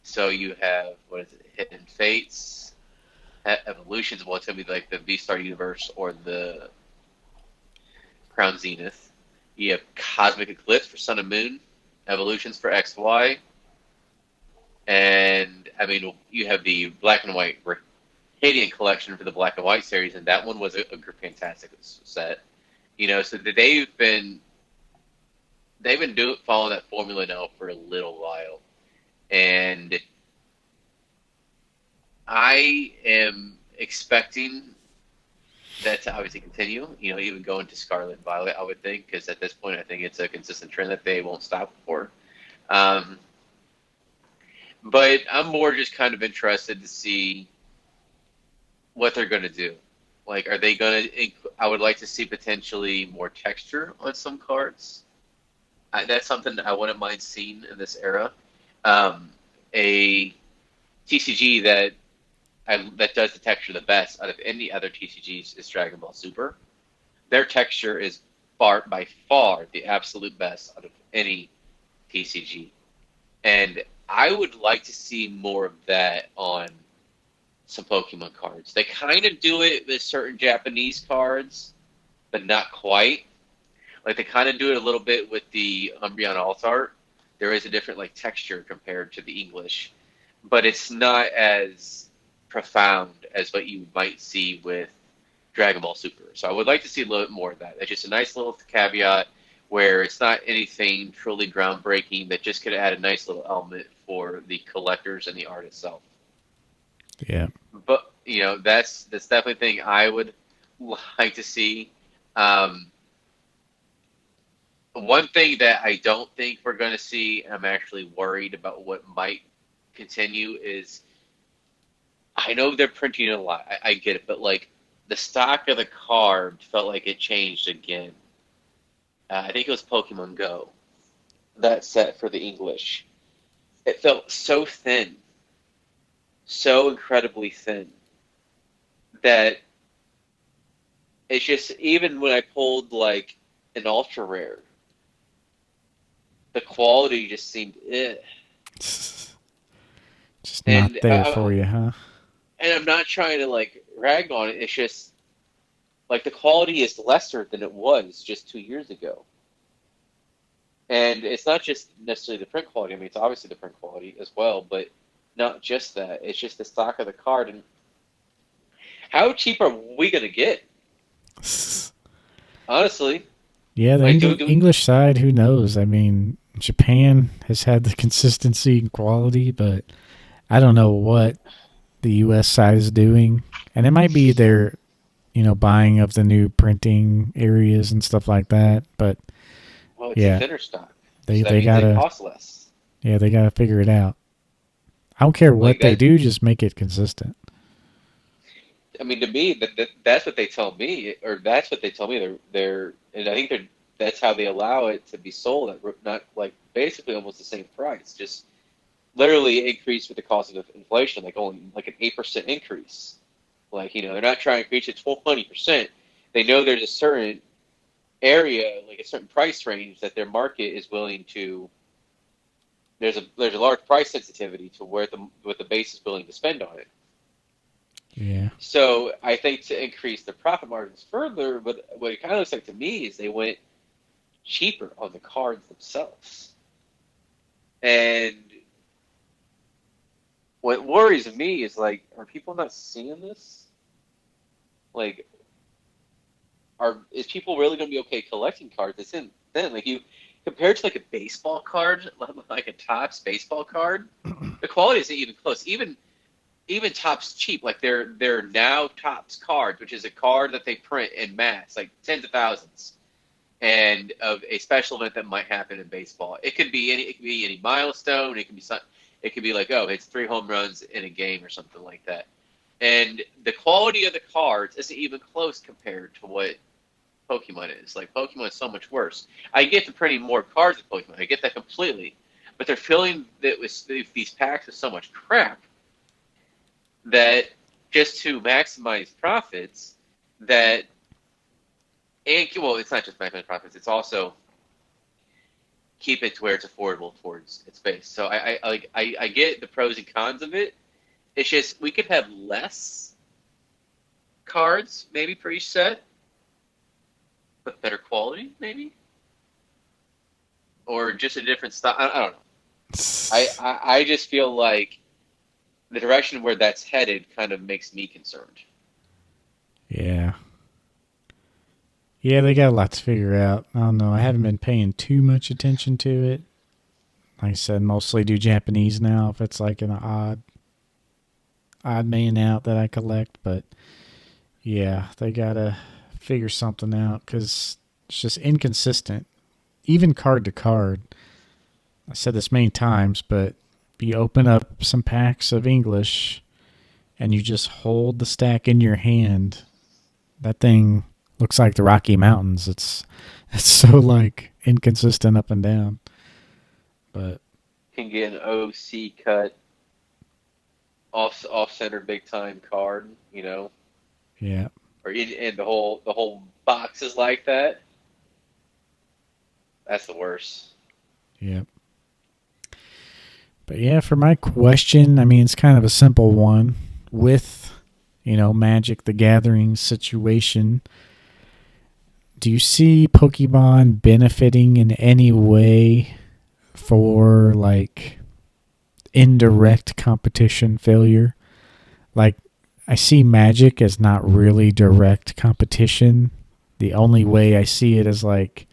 so you have what is it, Hidden Fates, Evolutions. Well, it's gonna be like the V Star Universe or the Crown Zenith. You have Cosmic Eclipse for Sun and Moon, Evolutions for X Y, and I mean you have the Black and White Radiant collection for the Black and White series, and that one was a fantastic set. So they've been following that formula now for a little while, and I am expecting that to obviously continue. Even go into Scarlet and Violet, I would think, because at this point, I think it's a consistent trend that they won't stop for. Um, but I'm more just kind of interested to see what they're going to do. Like, are they going to? I would like to see potentially more texture on some cards. That's something that I wouldn't mind seeing in this era. A TCG that does the texture the best out of any other TCGs is Dragon Ball Super. Their texture is by far the absolute best out of any TCG, and I would like to see more of that on some Pokemon cards. They kind of do it with certain Japanese cards, but not quite. Like they kind of do it a little bit with the Umbreon Alt Art. There is a different like texture compared to the English, but it's not as profound as what you might see with Dragon Ball Super. So I would like to see a little bit more of that. It's just a nice little caveat where it's not anything truly groundbreaking that just could add a nice little element for the collectors and the art itself. Yeah. But that's definitely a thing I would like to see. One thing that I don't think we're going to see, and I'm actually worried about what might continue, is I know they're printing a lot. I get it, but like the stock of the card felt like it changed again. I think it was Pokemon Go, that set for the English. It felt so thin, so incredibly thin, that it's just, even when I pulled like an ultra rare, the quality just seemed Just not and there for you, huh? I'm not trying to like rag on it. It's just like the quality is lesser than it was just 2 years ago. And it's not just necessarily the print quality. I mean, it's obviously the print quality as well, but not just that. It's just the stock of the card. And how cheap are we going to get? Honestly, Yeah, the like English side, who knows? I mean, Japan has had the consistency and quality, but I don't know what the U.S. side is doing. And it might be their, buying of the new printing areas and stuff like that. But well, it's a yeah, thinner stock, they so that they means they gotta cost less. they gotta figure it out. I don't care Like what they that. do, just make it consistent. I mean, to me, that's what they tell me, or that's what they tell me. And I think that's how they allow it to be sold at not like basically almost the same price, just literally increase with the cost of inflation, like only like an 8% increase. Like they're not trying to increase it 20%. They know there's a certain area, like a certain price range that their market is willing to. There's a large price sensitivity to where what the base is willing to spend on it. Yeah. So I think to increase the profit margins further, but what it kind of looks like to me is they went cheaper on the cards themselves. And what worries me is like, are people not seeing this? Like, is people really going to be okay collecting cards? It's in then like you compared to like a baseball card, like a Topps baseball card, the quality isn't even close. Even Topps cheap, like they're now Topps cards, which is a card that they print in mass, like tens of thousands, and of a special event that might happen in baseball. It could be any milestone. It could be like, oh, it's 3 home runs in a game or something like that. And the quality of the cards isn't even close compared to what Pokemon is. Like Pokemon is so much worse. I get to printing more cards with Pokemon. I get that completely, but they're filling that with these packs with so much crap that just to maximize profits, that and well, it's not just maximize profits. It's also keep it to where it's affordable towards its base. So I get the pros and cons of it. It's just we could have less cards maybe per each set, but better quality maybe, or just a different style. I don't know. I just feel like the direction where that's headed kind of makes me concerned. Yeah. Yeah, they got a lot to figure out. I don't know. I haven't been paying too much attention to it. Like I said, mostly do Japanese now if it's like an odd man out that I collect. But yeah, they gotta figure something out because it's just inconsistent. Even card to card. I said this many times, but if you open up some packs of English and you just hold the stack in your hand, that thing looks like the Rocky Mountains. It's so like inconsistent up and down. But Can get an OC cut off center big time card, yeah, and the whole box is like that. That's the worst. yeah. But yeah, for my question, I mean, it's kind of a simple one. With, Magic the Gathering situation, do you see Pokemon benefiting in any way for like indirect competition failure? Like, I see Magic as not really direct competition. The only way I see it is like,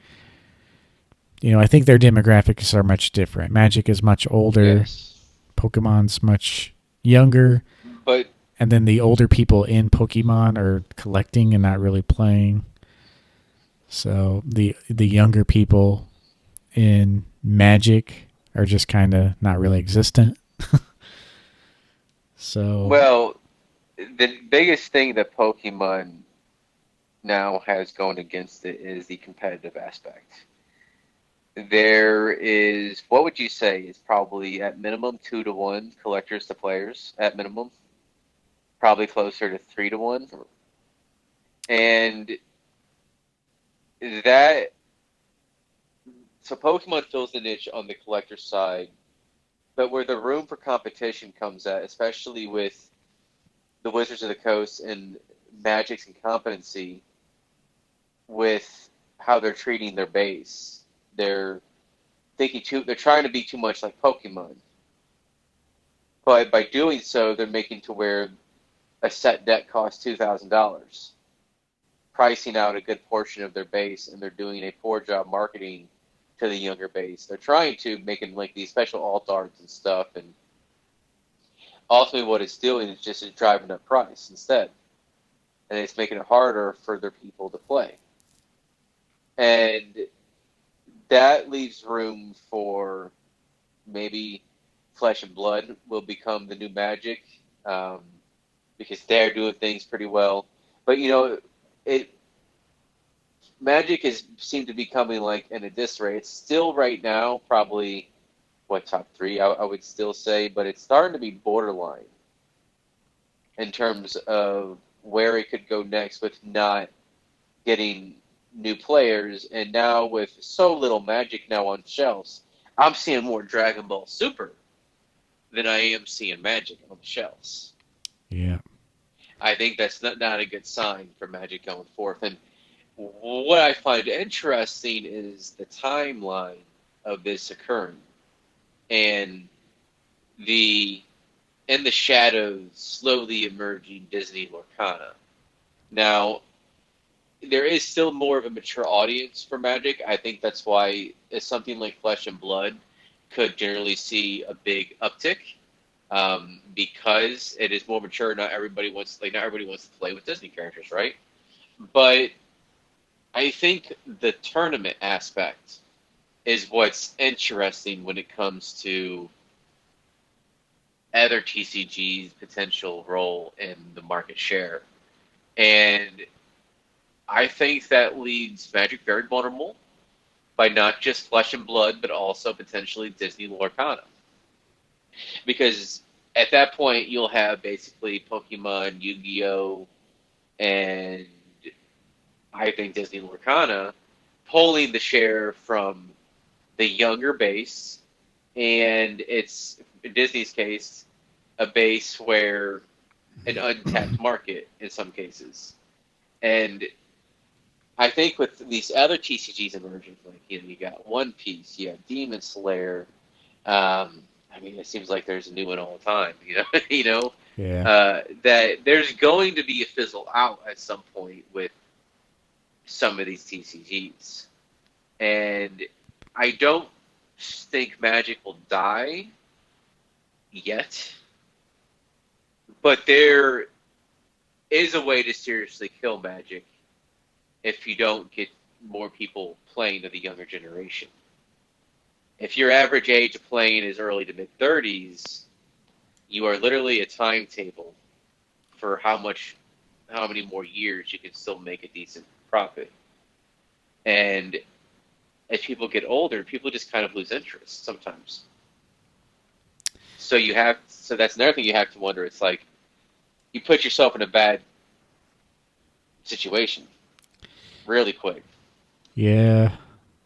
I think their demographics are much different. Magic is much older, Yes, Pokemon's much younger, but and then the older people in Pokemon are collecting and not really playing. So the younger people in Magic are just kind of not really existent. So well, the biggest thing that Pokemon now has going against it is the competitive aspect. There is, what would you say, is probably at minimum 2-to-1 collectors to players at minimum, probably closer to 3-to-1, and that so Pokemon fills the niche on the collector side, but where the room for competition comes at, especially with the Wizards of the Coast and Magic's incompetency, with how they're treating their base. They're they're trying to be too much like Pokemon. But by doing so, they're making to where a set deck costs $2,000, pricing out a good portion of their base, and they're doing a poor job marketing to the younger base. They're trying to make them like these special alt arts and stuff, and ultimately what it's doing is just driving up price instead, and it's making it harder for their people to play. And that leaves room for maybe Flesh and Blood will become the new Magic, because they're doing things pretty well. But it Magic has seemed to be coming like in a disarray. It's still right now probably top three I would still say, but it's starting to be borderline in terms of where it could go next with not getting new players. And now with so little Magic now on shelves, I'm seeing more Dragon Ball Super than I am seeing Magic on the shelves. Yeah. I think that's not a good sign for Magic going forth. And what I find interesting is the timeline of this occurring, and the in the shadows slowly emerging Disney Lorcana. Now, there is still more of a mature audience for Magic. I think that's why something like Flesh and Blood could generally see a big uptick, because it is more mature. Not everybody wants to play with Disney characters, right? But I think the tournament aspect is what's interesting when it comes to other TCG's potential role in the market share. And I think that leaves Magic very vulnerable by not just Flesh and Blood, but also potentially Disney Lorcana. Because at that point, you'll have basically Pokemon, Yu-Gi-Oh!, and I think Disney Lorcana pulling the share from the younger base, and it's, in Disney's case, a base where an untapped market in some cases. And I think with these other TCGs emerging, like you got One Piece, you have Demon Slayer. It seems like there's a new one all the time. Yeah. That there's going to be a fizzle out at some point with some of these TCGs, and I don't think Magic will die yet, but there is a way to seriously kill Magic if you don't get more people playing to the younger generation. If your average age of playing is early to mid-30s, you are literally a timetable for how many more years you can still make a decent profit. And as people get older, people just kind of lose interest sometimes. So that's another thing you have to wonder. It's like you put yourself in a bad situation really quick. Yeah.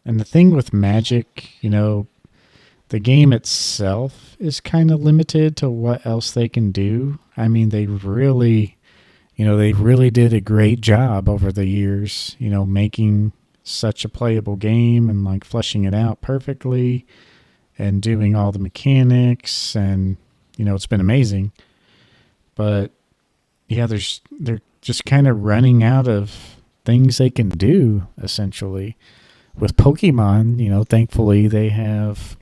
And the thing with Magic, the game itself is kind of limited to what else they can do. I mean, they really did a great job over the years, making such a playable game and like fleshing it out perfectly and doing all the mechanics, and it's been amazing. But yeah, they're just kind of running out of things they can do essentially. With Pokemon, thankfully they have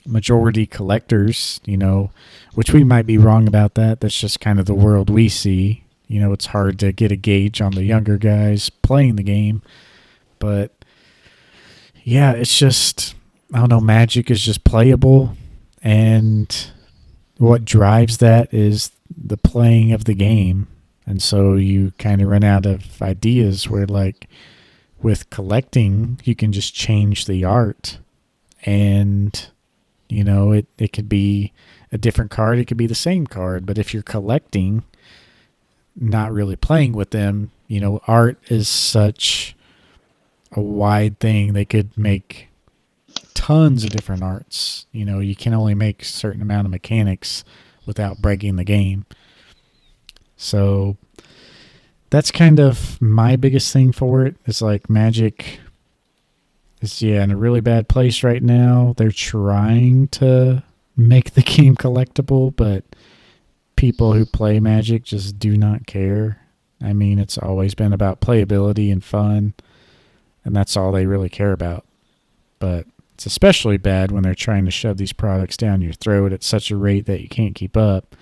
majority collectors, which we might be wrong about that. That's just kind of the world we see. It's hard to get a gauge on the younger guys playing the game. But yeah, it's just, I don't know, Magic is just playable. And what drives that is the playing of the game. And so you kind of run out of ideas where, like, with collecting, you can just change the art. And, it could be a different card. It could be the same card. But if you're collecting, not really playing with them, art is such a wide thing. They could make tons of different arts. You can only make a certain amount of mechanics without breaking the game. So that's kind of my biggest thing for it. Is like Magic is in a really bad place right now. They're trying to make the game collectible, but people who play Magic just do not care. I mean, it's always been about playability and fun, and that's all they really care about. But it's especially bad when they're trying to shove these products down your throat at such a rate that you can't keep up.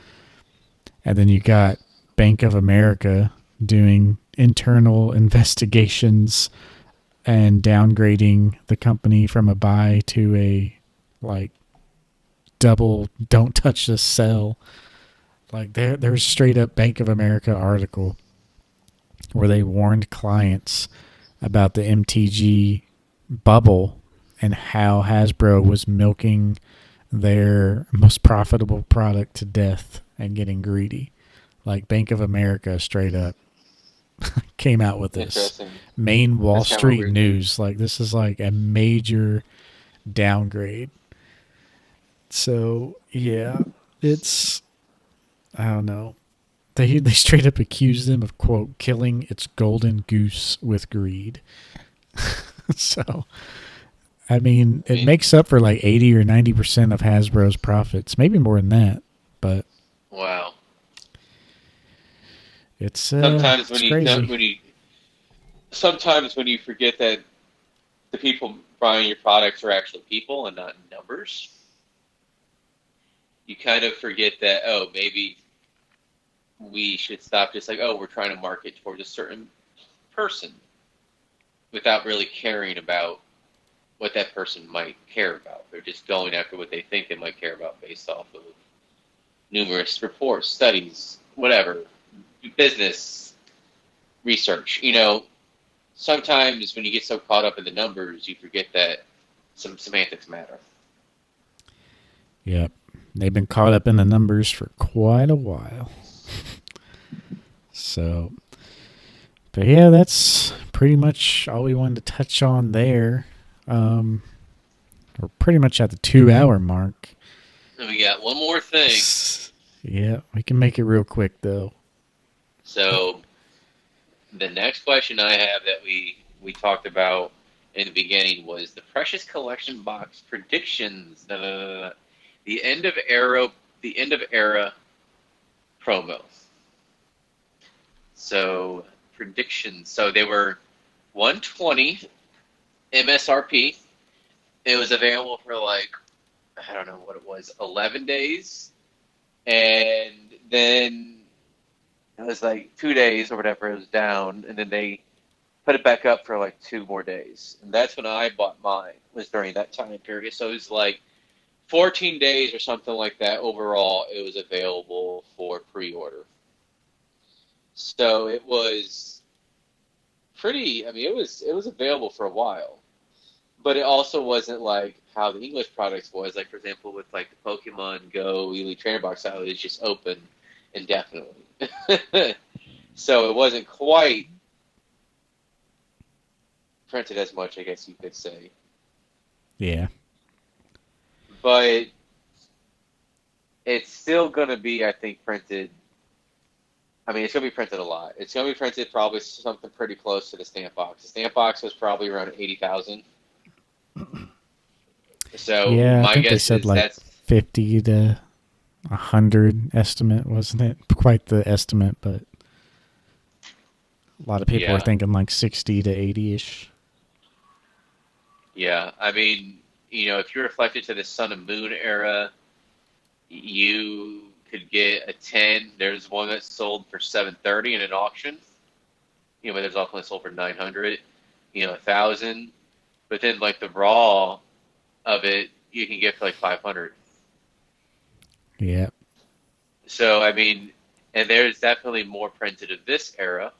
And then you got Bank of America doing internal investigations and downgrading the company from a buy to a like double don't touch this sell. Like there's straight up Bank of America article where they warned clients about the MTG bubble and how Hasbro was milking their most profitable product to death and getting greedy. Like Bank of America straight up came out with this. Interesting. Main Wall That's kind of a Street weird thing. News. Like this is like a major downgrade. So yeah, it's I don't know. They straight up accused them of quote killing its golden goose with greed. So I mean, I it mean, makes up for like 80 or 90% of Hasbro's profits, maybe more than that. But wow. Sometimes it's crazy. sometimes when you forget that the people buying your products are actually people and not numbers, you kind of forget that, oh, maybe we should stop just like, oh, we're trying to market towards a certain person without really caring about what that person might care about. They're just going after what they think they might care about based off of numerous reports, studies, whatever, business research. Sometimes when you get so caught up in the numbers, you forget that some semantics matter. Yep. They've been caught up in the numbers for quite a while. So, but yeah, that's pretty much all we wanted to touch on there. We're pretty much at the 2 hour mark. And we got one more thing. Yeah, we can make it real quick though. So the next question I have that we talked about in the beginning was the Precious Collection Box predictions. The end of era promo. So predictions. So they were 120 MSRP. It was available for like I don't know what it was, 11 days, and then it was like 2 days or whatever. It was down, and then they put it back up for like 2 more days, and that's when I bought mine. Was during that time period, so it was like 14 days or something like that. Overall, it was available for pre-order. So it was pretty. I mean, it was available for a while, but it also wasn't like how the English products was. Like for example, with like the Pokemon Go Elite Trainer Box, how it was just open indefinitely. So it wasn't quite printed as much, I guess you could say. Yeah. But it's still going to be, I think, printed. I mean, it's going to be printed a lot. It's going to be printed probably something pretty close to the stamp box. The stamp box was probably around 80,000. So Yeah, I my think they guess said is like that's 50 to 100 estimate, wasn't it? Quite the estimate, but a lot of people are yeah, thinking like 60 to 80-ish. yeah. I mean, if you reflect it to the Sun and Moon era, you could get a 10. There's one that sold for 730 in an auction. But there's also one that sold for 900. 1,000. But then like the raw of it, you can get for like 500. Yeah. So I mean, and there's definitely more printed of this era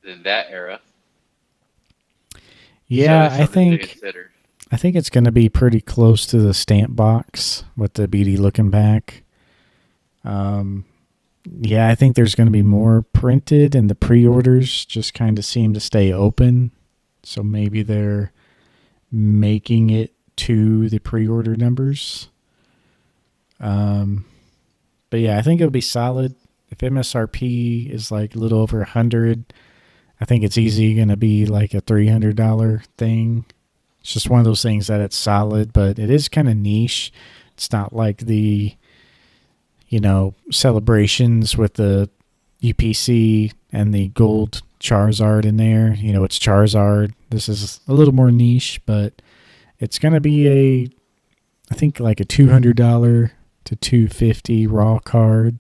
than that era. So Yeah, that's something to consider. I think it's going to be pretty close to the stamp box with the BD looking back. Yeah, I think there's going to be more printed, and the pre-orders just kind of seem to stay open. So maybe they're making it to the pre-order numbers. But yeah, I think it'll be solid. if MSRP is like a little over 100, I think it's easy going to be like a $300 thing. It's just one of those things that it's solid, but it is kind of niche. It's not like the, celebrations with the UPC and the gold Charizard in there. It's Charizard. This is a little more niche, but it's going to be I think like a $200 to $250 raw card.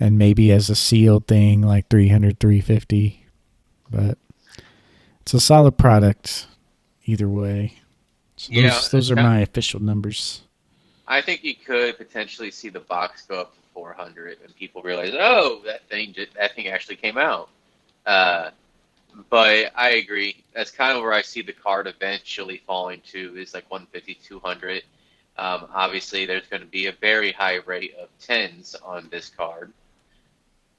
And maybe as a sealed thing, like $300, $350. But it's a solid product either way. So those are my official numbers. I think you could potentially see the box go up to 400 and people realize, oh, that thing actually came out. But I agree. That's kind of where I see the card eventually falling to, is like 150, 200. Obviously, there's going to be a very high rate of 10s on this card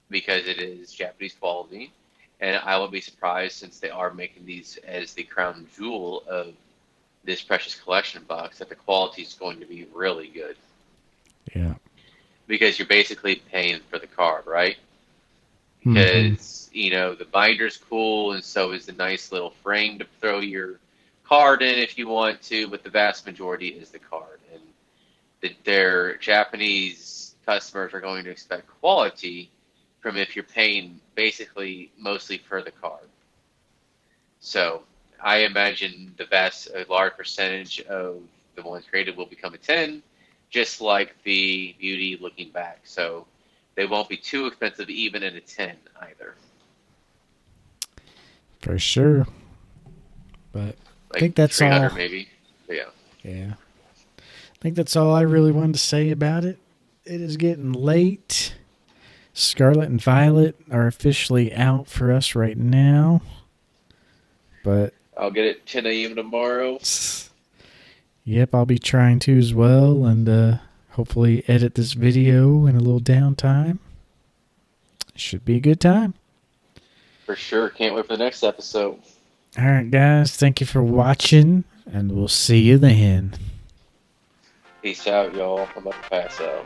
because it is Japanese quality. And I won't be surprised, since they are making these as the crown jewel of this precious collection box, that the quality is going to be really good. Yeah. Because you're basically paying for the card, right? Because, the binder's cool, and so is the nice little frame to throw your card in if you want to, but the vast majority is the card. And their Japanese customers are going to expect quality from if you're paying basically mostly for the card. So I imagine a large percentage of the ones created will become a 10, just like the Beauty looking back. So they won't be too expensive even in a 10 either. For sure. But I think that's all. Maybe. Yeah. Yeah. I think that's all I really wanted to say about it. It is getting late. Scarlet and Violet are officially out for us right now. But I'll get it 10 a.m. tomorrow. Yep, I'll be trying to as well, and hopefully edit this video in a little downtime. Should be a good time. For sure. Can't wait for the next episode. All right, guys. Thank you for watching, and we'll see you then. Peace out, y'all. I'm about to pass out.